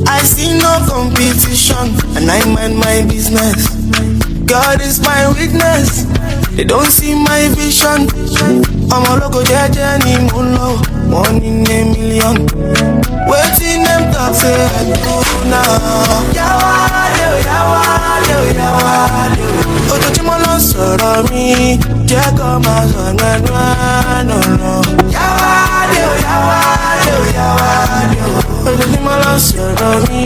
I see no competition, and I mind my business. God is my witness. They don't see my vision. I'm a logo journey, one in a million. Waiting them talk say I do now. Yawale. Ojoojúmọ́ ló sọ̀rọ̀ mi, jẹ́ kó máa sọ̀rọ̀ no. Yawale. Ojoojúmọ́ ló sọ̀rọ̀ mi,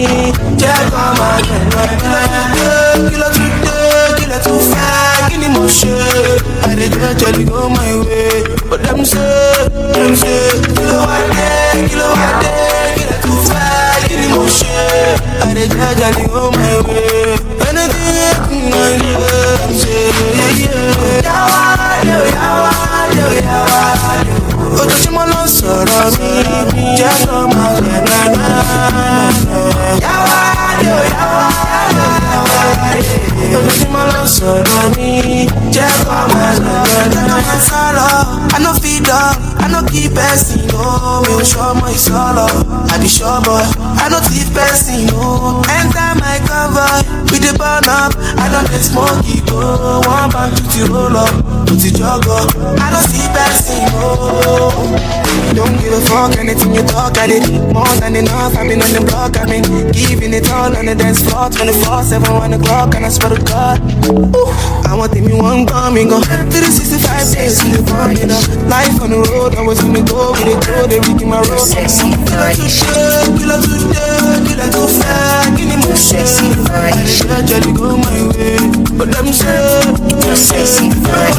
jẹ́ kó máa sọ̀rọ̀ kí ló tún dé, kí ló tún fẹ́, kí ni mo ṣe? I dey gradually go my way, but them say, kí ló wá dé, kí ló tún fẹ́, kí ni mo ṣe? I dey gradually go my way, anything I do, yeah. Yawale. Ojoojúmọ́ ló sọ̀rọ̀ mi, jẹ́ kó máa Yawale. Ojoojúmọ́ ló sọ̀rọ̀ mi, jẹ́ kó máa sọ̀rọ̀. I no fit dog, I no keep person, no. Mi ò ṣọmọ ìsọ̀rọ̀, I be sure boy. I no thief person, no. Enter my convoy, we dey burn up. I don't dey smoke it, go. One bag to the roll up, to the jog up. I no see person, no.
Don't give a fuck, anything you talk, I did more than enough. I've been on the block, I've been giving it all on the dance floor. 24/7, 1 o'clock, and I swear to God, I want me one coming go 365 days in the morning. Life on the road, always when we go, we dey go, they reach my road. Sexy body, killer today, killer to fly, give me more sexy body. I jolly go my way, but them say sexy body,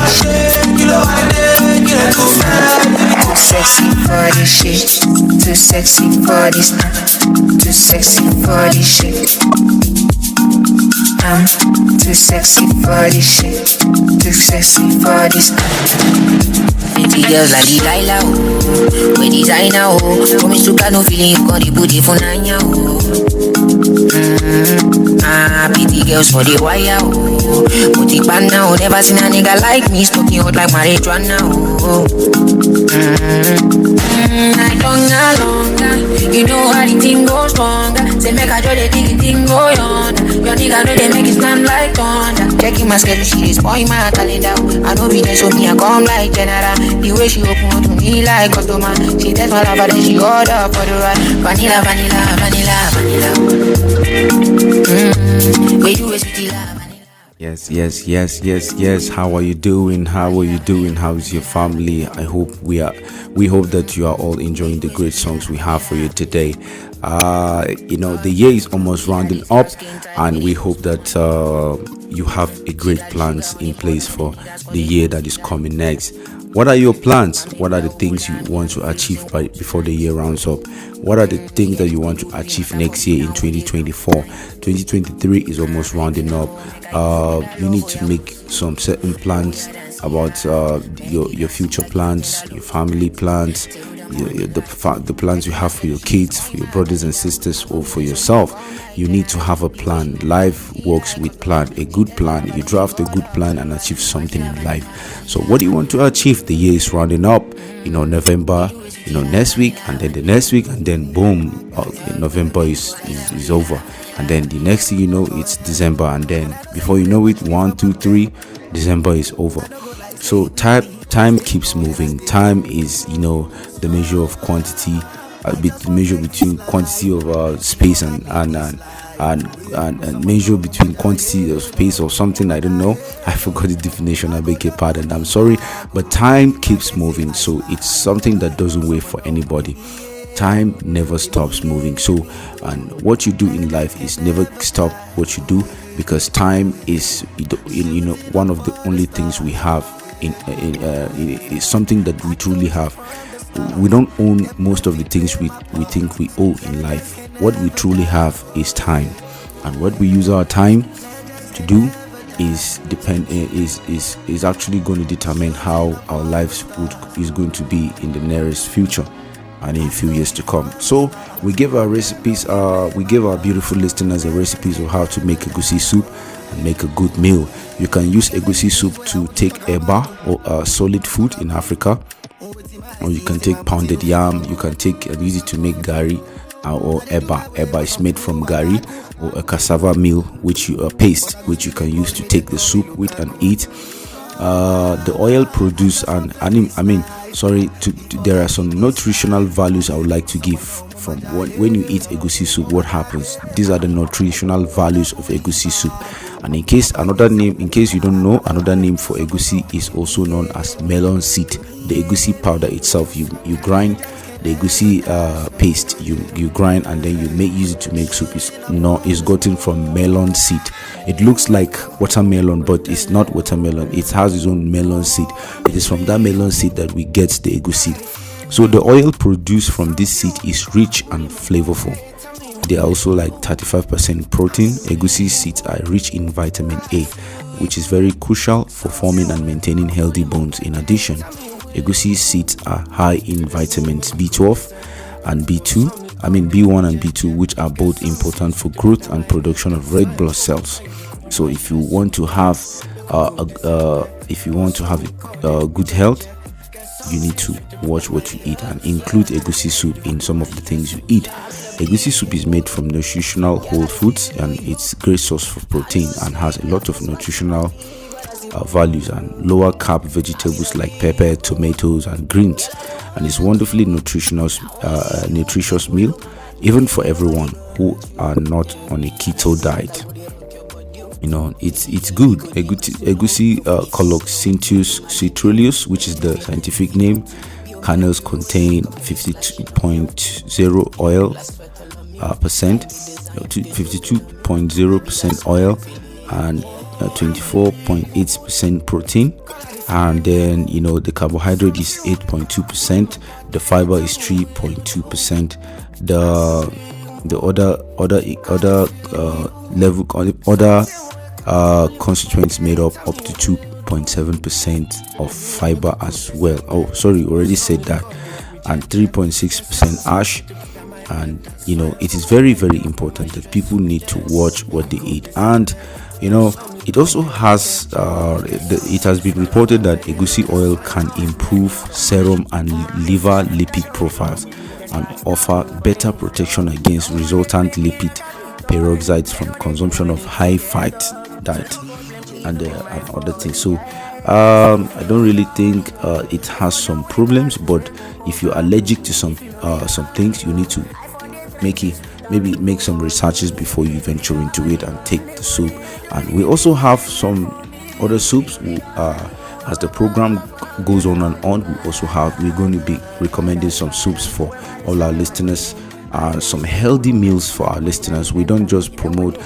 killer one day, killer to fly.
Sexy for this shit, too sexy for this, too sexy for this shit. I'm too sexy for this shit, too sexy for this. Pretty girls like Delilah, oh, we designer, oh. Promise to got no feeling, you got the booty for 9 years, oh. Pretty girls for the wire, oh. Booty pan now, never seen a nigga like me, smoking hot like marijuana, oh. I don't know longer, you know how the thing goes stronger. Say make a jolly thing go yonder. Your nigga know they make it stand like thunder. Checking my schedule, she is spoil my calendar. I know be there, so me I come like general. The way she open up to me like customer. She tells my lover then she order for the ride. Vanilla, vanilla, vanilla, vanilla. Where you is with love.
Yes. How are you doing? How's your family? We hope that you are all enjoying the great songs we have for you today. The year is almost rounding up, and we hope that you have a great plans in place for the year that is coming next. What are your plans? What are the things you want to achieve before the year rounds up? What are the things that you want to achieve next year in 2024? 2023 is almost rounding up. You need to make some certain plans about your future plans, your family plans, the plans you have for your kids, for your brothers and sisters, or for yourself. You need to have a plan. Life works with plan. A good plan, you draft a good plan and achieve something in life. So what do you want to achieve? The year is rounding up, November, next week, and then the next week, and then boom, November is over, and then the next thing you know, it's December, and then before you know it, 1, 2, 3, December is over. So time keeps moving. Time is, the measure of quantity, the measure between quantity of space and measure between quantity of space or something. I don't know. I forgot the definition. I beg your pardon. I'm sorry, but time keeps moving. So it's something that doesn't wait for anybody. Time never stops moving. So, and what you do in life is never stop what you do, because time is, one of the only things we have. Is something that we truly have. We don't own most of the things we think we owe in life. What we truly have is time, and what we use our time to do is actually going to determine how our lives is going to be in the nearest future and in a few years to come. So we give our recipes, we give our beautiful listeners the recipes of how to make egusi soup and make a good meal. You can use egusi soup to take eba, or solid food in Africa, or you can take pounded yam. You can take and use it to make gari, or eba. Eba is made from gari or a cassava meal, which you paste, which you can use to take the soup with and eat. The oil produced, there are some nutritional values I would like to give from when you eat egusi soup. What happens? These are the nutritional values of egusi soup. And in case you don't know, another name for egusi is also known as melon seed. The egusi powder itself, you grind the egusi paste, you grind, and then you use it to make soup. It's gotten from melon seed. It looks like watermelon, but it's not watermelon. It has its own melon seed. It is from that melon seed that we get the egusi. So the oil produced from this seed is rich and flavorful. They are also like 35% protein. Egusi seeds are rich in vitamin A, which is very crucial for forming and maintaining healthy bones. In addition, egusi seeds are high in vitamins B12 and B1 and B2, which are both important for growth and production of red blood cells. So if you want to have good health, you need to watch what you eat and include egusi soup in some of the things you eat. Egusi soup is made from nutritional whole foods, and it's a great source for protein and has a lot of nutritional values and lower carb vegetables like pepper, tomatoes, and greens. And it's wonderfully nutritious meal, even for everyone who are not on a keto diet. It's good. Egusi Coloxinthius citrullus, which is the scientific name. Kernels contain 52.0 oil percent, 52.0% oil, and 24.8% protein. And then the carbohydrate is 8.2%. The fiber is 3.2%. The other constituents made up to 2.7% of fiber as well. Oh, sorry, already said that. And 3.6% ash. And it is very, very important that people need to watch what they eat. And it also has it has been reported that egusi oil can improve serum and liver lipid profiles and offer better protection against resultant lipid peroxides from consumption of high fat diet and other things. So I don't really think it has some problems, but if you're allergic to some things, you need to make some researches before you venture into it and take the soup. And we also have some other soups as the program goes on and on. We're going to be recommending some soups for all our listeners, some healthy meals for our listeners. We don't just promote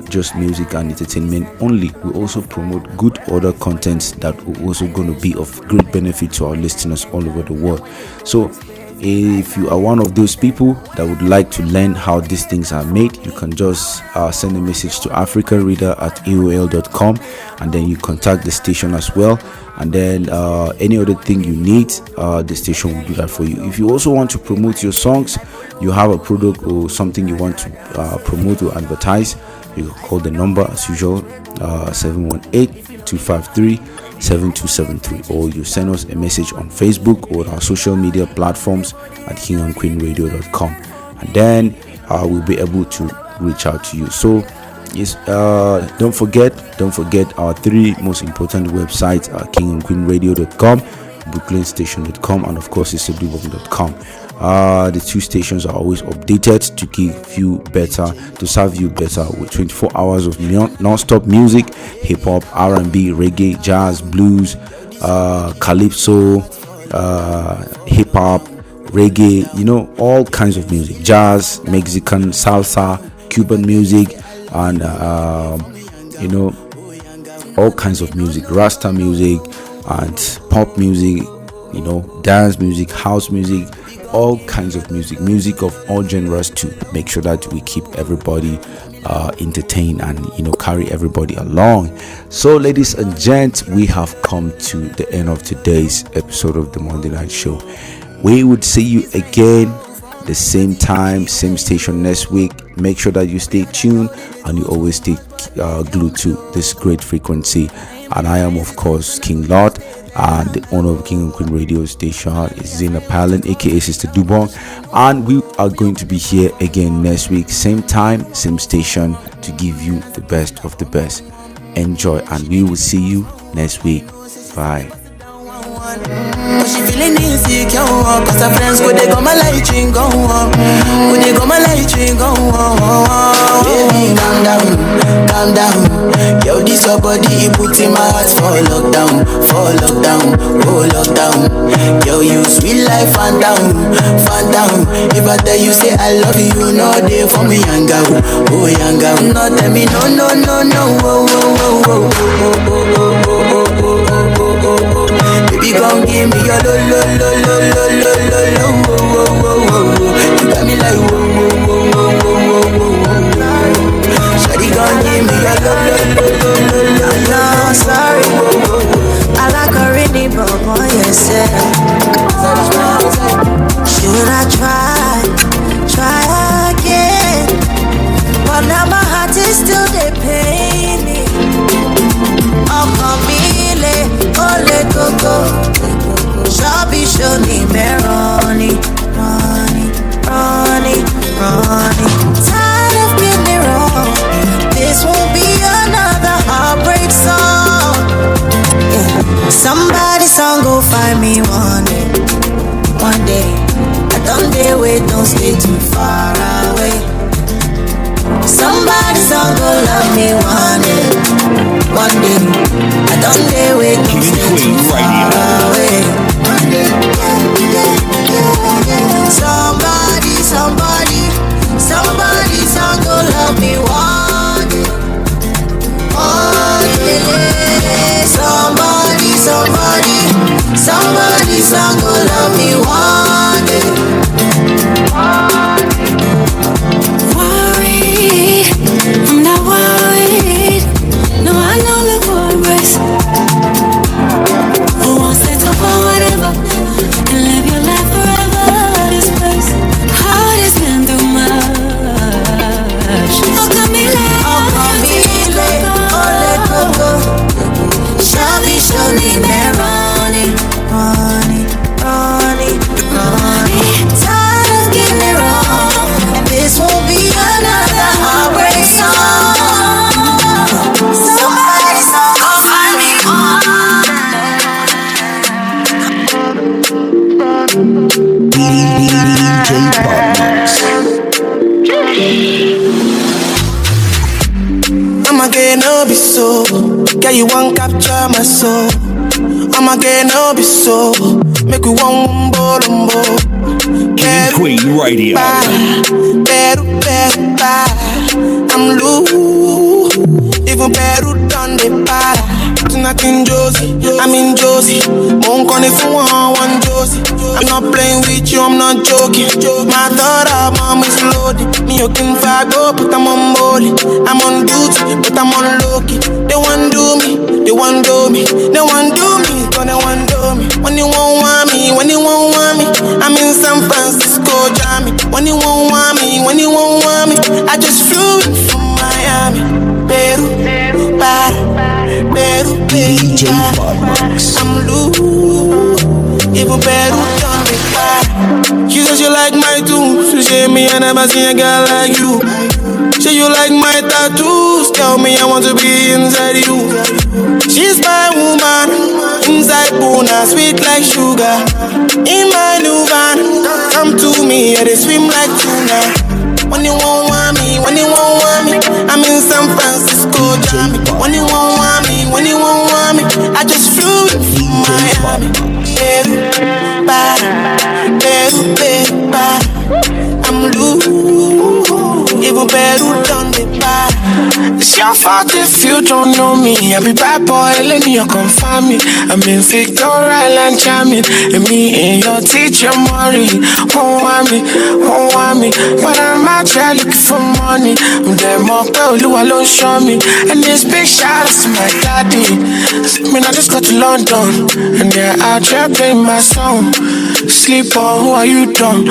just music and entertainment only. We also promote good other contents that are also going to be of great benefit to our listeners all over the world. So if you are one of those people that would like to learn how these things are made, you can just send a message to africareader@aol.com, and then you contact the station as well. And then any other thing you need, the station will do that for you. If you also want to promote your songs, you have a product or something you want to promote or advertise, you call the number as usual, 718-253-7273, or you send us a message on Facebook or our social media platforms at kingandqueenradio.com, and then we'll be able to reach out to you. So yes, don't forget our three most important websites are kingandqueenradio.com, brooklynstation.com, and of course isabdubom.com. The two stations are always updated to serve you better with 24 hours of non-stop music, hip-hop, R&B, reggae, jazz, blues, calypso, hip-hop, reggae, all kinds of music, jazz, Mexican, salsa, Cuban music, and all kinds of music, Rasta music and pop music, dance music, house music, all kinds of music of all genres, to make sure that we keep everybody entertained and carry everybody along. So ladies and gents, we have come to the end of today's episode of the Monday Night Show. We would see you again the same time, same station next week. Make sure that you stay tuned and you always stay glued to this great frequency. And I am, of course, King Lord, and the owner of King and Queen Radio Station is Zena Palin, aka Sister Dubong, and we are going to be here again next week, same time, same station, to give you the best of the best. Enjoy, and we will see you next week. Bye.
But she feeling insecure, cause her friends go they go my light ring go on. Go they go my light ring go on. Baby, calm down. Yo, this your body, you put in my heart for lockdown, oh lockdown. Yo, you sweet life, fan down. If I tell you say I love you, you know they for me young girl. No tell me no, baby, come give me your lo. You got me like whoa. Shawty, come give me your lo. No, sorry, I like a really boy, yes. Should I try again? But now my heart is still they pain me. Oh, come ole coco, Shabby show me Ronnie. Tired of getting wrong. This won't be another heartbreak song.
find me one day. One day, I don't dare wait, don't stay too far away. Somebody's gonna love me one day. One day, I don't dare wait, don't stay too far away. One day, somebody's gonna love me one day. One day, somebody's gonna love me one day.
Worried, I'm not worried. No, I know the progress. Who wants to talk about whatever and live your life forever? This place, heart has been through much. Oh, Camille,
ole coco. Surely, Meroni. Tired of getting it wrong. This won't be another heartbreak song. Somebody's gonna find me
I'ma get no be so. Girl, you won't capture my soul. I'ma get no be so. Make we one bolombo.
Queen Radio.
I'm loose. Even Peru done the para. Tonight in Josie, I'm in Josie. Won't call if you want Josie. I'm not playing with you, I'm not joking. My daughter, mom is loaded. Me looking for go, but I'm on molly. I'm on duty, but I'm on low-key. They want do me, they want do me. They want do me, but they want do me. When you won't want me, when you won't want me, I'm in San Francisco, Jammy. When you won't want me, when you won't want me, I just flew in from Miami. Peru, DJ I'm loose. Even Peru done me bad. She says you like my tunes. She say me I never seen a girl like you. Say you like my tattoos. Tell me I want to be inside you. She's my woman. Inside Puna, sweet like sugar. In my new van, come to me, yeah, they swim like tuna. When you won't want me, when you won't want me, I'm in San Francisco, Jammy. When you won't want me, when you won't want me, I just flew in from Miami. I'm loose. Even Peru done the bad. It's your fault if you don't know me. I be bad boy, let you confirm me. I'm in Victoria Island jamming, and me and your teacher Maury. Won't want me, but I'm out here looking for money. I'm there more girl who alone show me, and this big shout out to my daddy. I mean I just got to London, and they're out here playing my song. Sleep on, who are you done?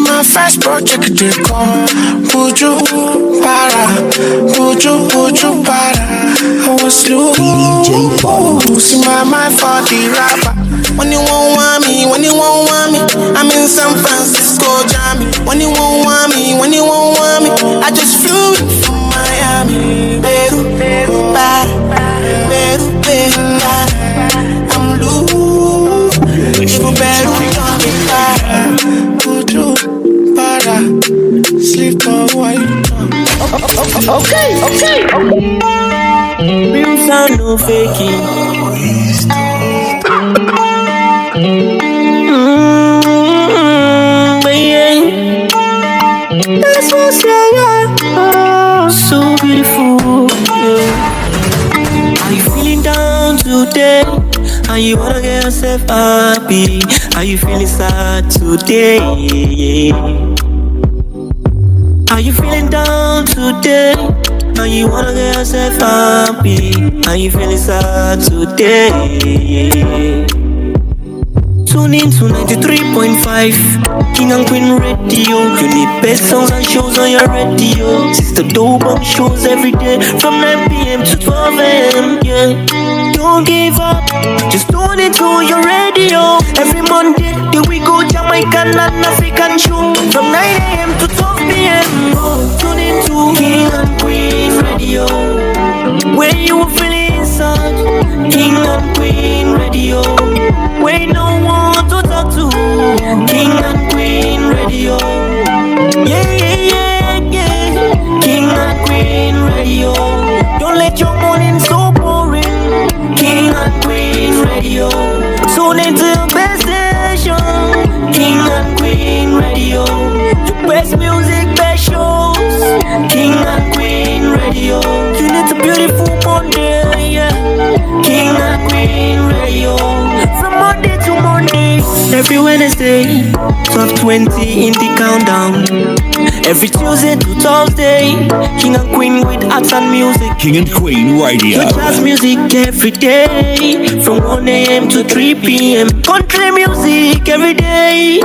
My first project did come. Buju para, I was losing my mind for the rapper. When you won't want me, when you won't want me, I'm in San Francisco, Jammy. When you won't want me, when you won't want me, I just flew in from Miami. Peru, I'm loose. Even Peru, para, sleep on white.
Okay. Real sound, no faking. That's what's so beautiful. Are you feeling down today? Are you wanna get yourself happy? Are you feeling sad today? Are you feeling down today? Are you wanna get yourself happy? Are you feeling sad today? Tune in to 93.5 King and Queen Radio. You need best songs and shows on your radio. Sister Dope on shows every day from 9 p.m. to 12 a.m. Yeah. Don't give up, just tune into your radio. Every Monday, here we go Jamaican and African show from 9 a.m. to 12 p.m. Oh, tune into King and Queen Radio, where you will feel inside. King and Queen Radio. We no one to talk to. King and Queen Radio. Yeah, yeah, yeah, yeah. King and Queen Radio. Don't let your morning so boring. King and Queen Radio. Tune into your best station. King and Queen Radio. The best music, best shows. King and Queen Radio. You need a beautiful Monday, yeah. King and Queen Radio. From Monday to Monday, every Wednesday, top 20 in the countdown. Every Tuesday to Thursday, King and Queen with arts and music.
King and Queen Radio.
Your jazz music every day, from 1 a.m. to 3 p.m. Country music every day,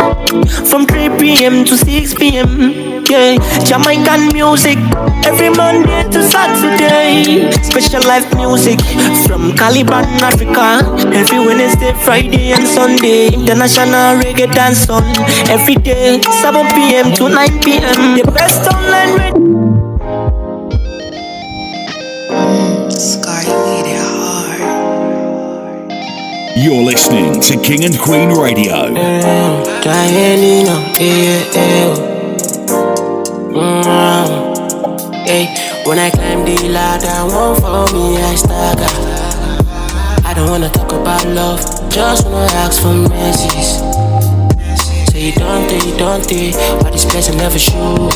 from 3 p.m. to 6 p.m. Yeah, Jamaican music every Monday to Saturday. Special live music from Caliban, Africa. Every Wednesday, Friday and Sunday. International reggae dance on every day, 7 p.m. to 9 p.m. The best online radio.
You're listening to King and Queen Radio.
When I climb the ladder, one for me, I stagger. I don't wanna talk about love, just wanna ask for mercies. Say don't why this place I never show.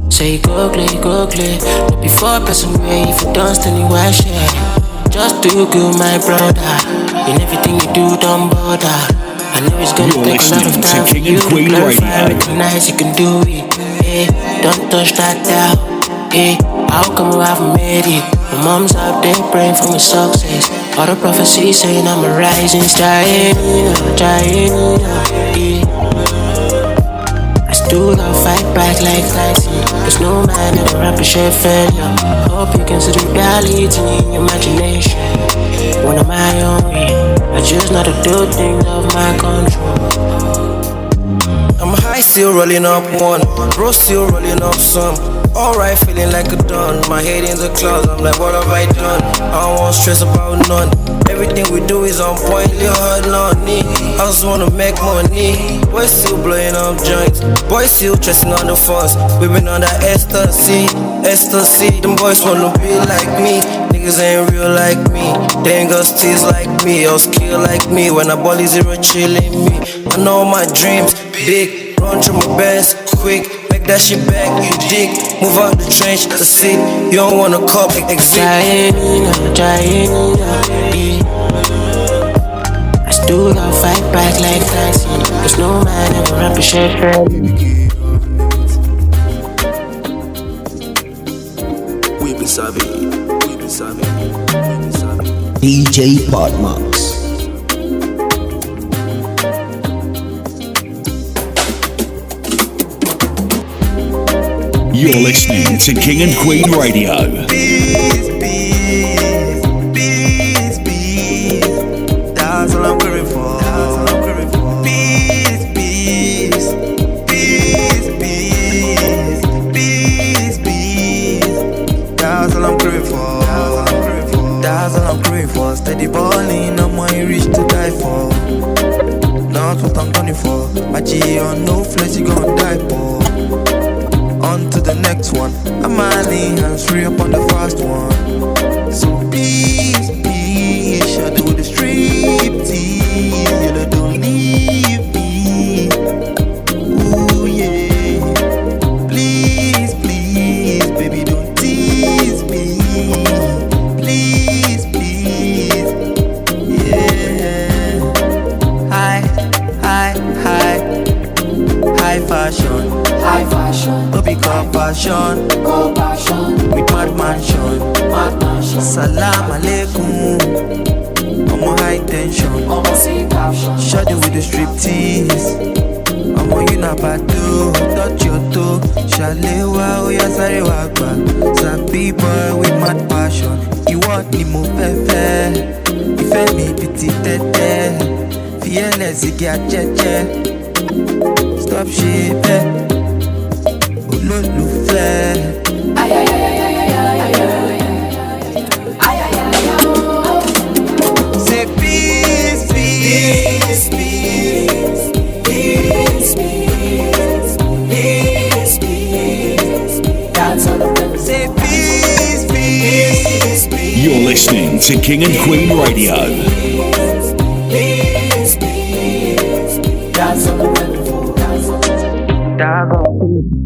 Say go clear, not before person way. If you don't stand in why share. Just do good, my brother. In everything you do, don't bother. I know it's gonna take a lot of time for you to clarify, recognize you can do it. Don't touch that down. How come I haven't made it? My mom's up there praying for my success. All the prophecies saying I'm a rising star. I still gotta fight back like Tyson. There's no man ever appreciate failure. Hope you can see the reality in your imagination. When I'm my own way, I choose not to do things of my control. I'm high, still rolling up one. Bro, still rolling up some. Alright, feeling like a don. My head in the clouds, I'm like, what have I done? I don't want stress about none. Everything we do is on point, little hard lonely. I just wanna make money. Boys still blowing up joints. Boys still dressing on the funds. We been on that ecstasy. Them boys wanna be like me. Niggas ain't real like me. They ain't got steals like me or skill like me. When I ball is zero chilling me. I know my dreams big. Run through my bands quick. Make that shit back, you dig. Move out the trench, that's it. You don't wanna cop, exit. I still gotta fight back like Tyson. There's no man ever appreciate her.
We be savvy.
DJ Podmax.
You're listening to King and Queen Radio.
Peace. That's all I'm craving for. Peace. That's all I'm craving for. That's all I'm craving for. Steady balling, I'm on reach to die for. Not what I'm done for. My G on no flesh, you gon' die for. On to the next one. I'm Mali, hands free up on the fast one. So peace, shut do the strip tease. You don't leave me. Ooh yeah. Please, baby, don't tease me. Please, yeah. High fashion. No be compassion. With mad mansion. Salam alaikum. I'm on high tension. Shawty with the striptease. I'm on you na badu. Touch your toe. Shalewa oya sarewa gba. Sabi boy with mad passion. Iwo ni mo fẹ́. Ìfẹ́ mi bí ti tẹ́tẹ́. Fearless igi ajẹ́jẹ́. Stop shipping, olólùfẹ́. Say peace. peace, peace, peace, peace, peace. That's all I'm gonna say. Peace, peace, peace.
You're listening to King and Queen Radio.
Peace, peace. That's all I'm gonna do.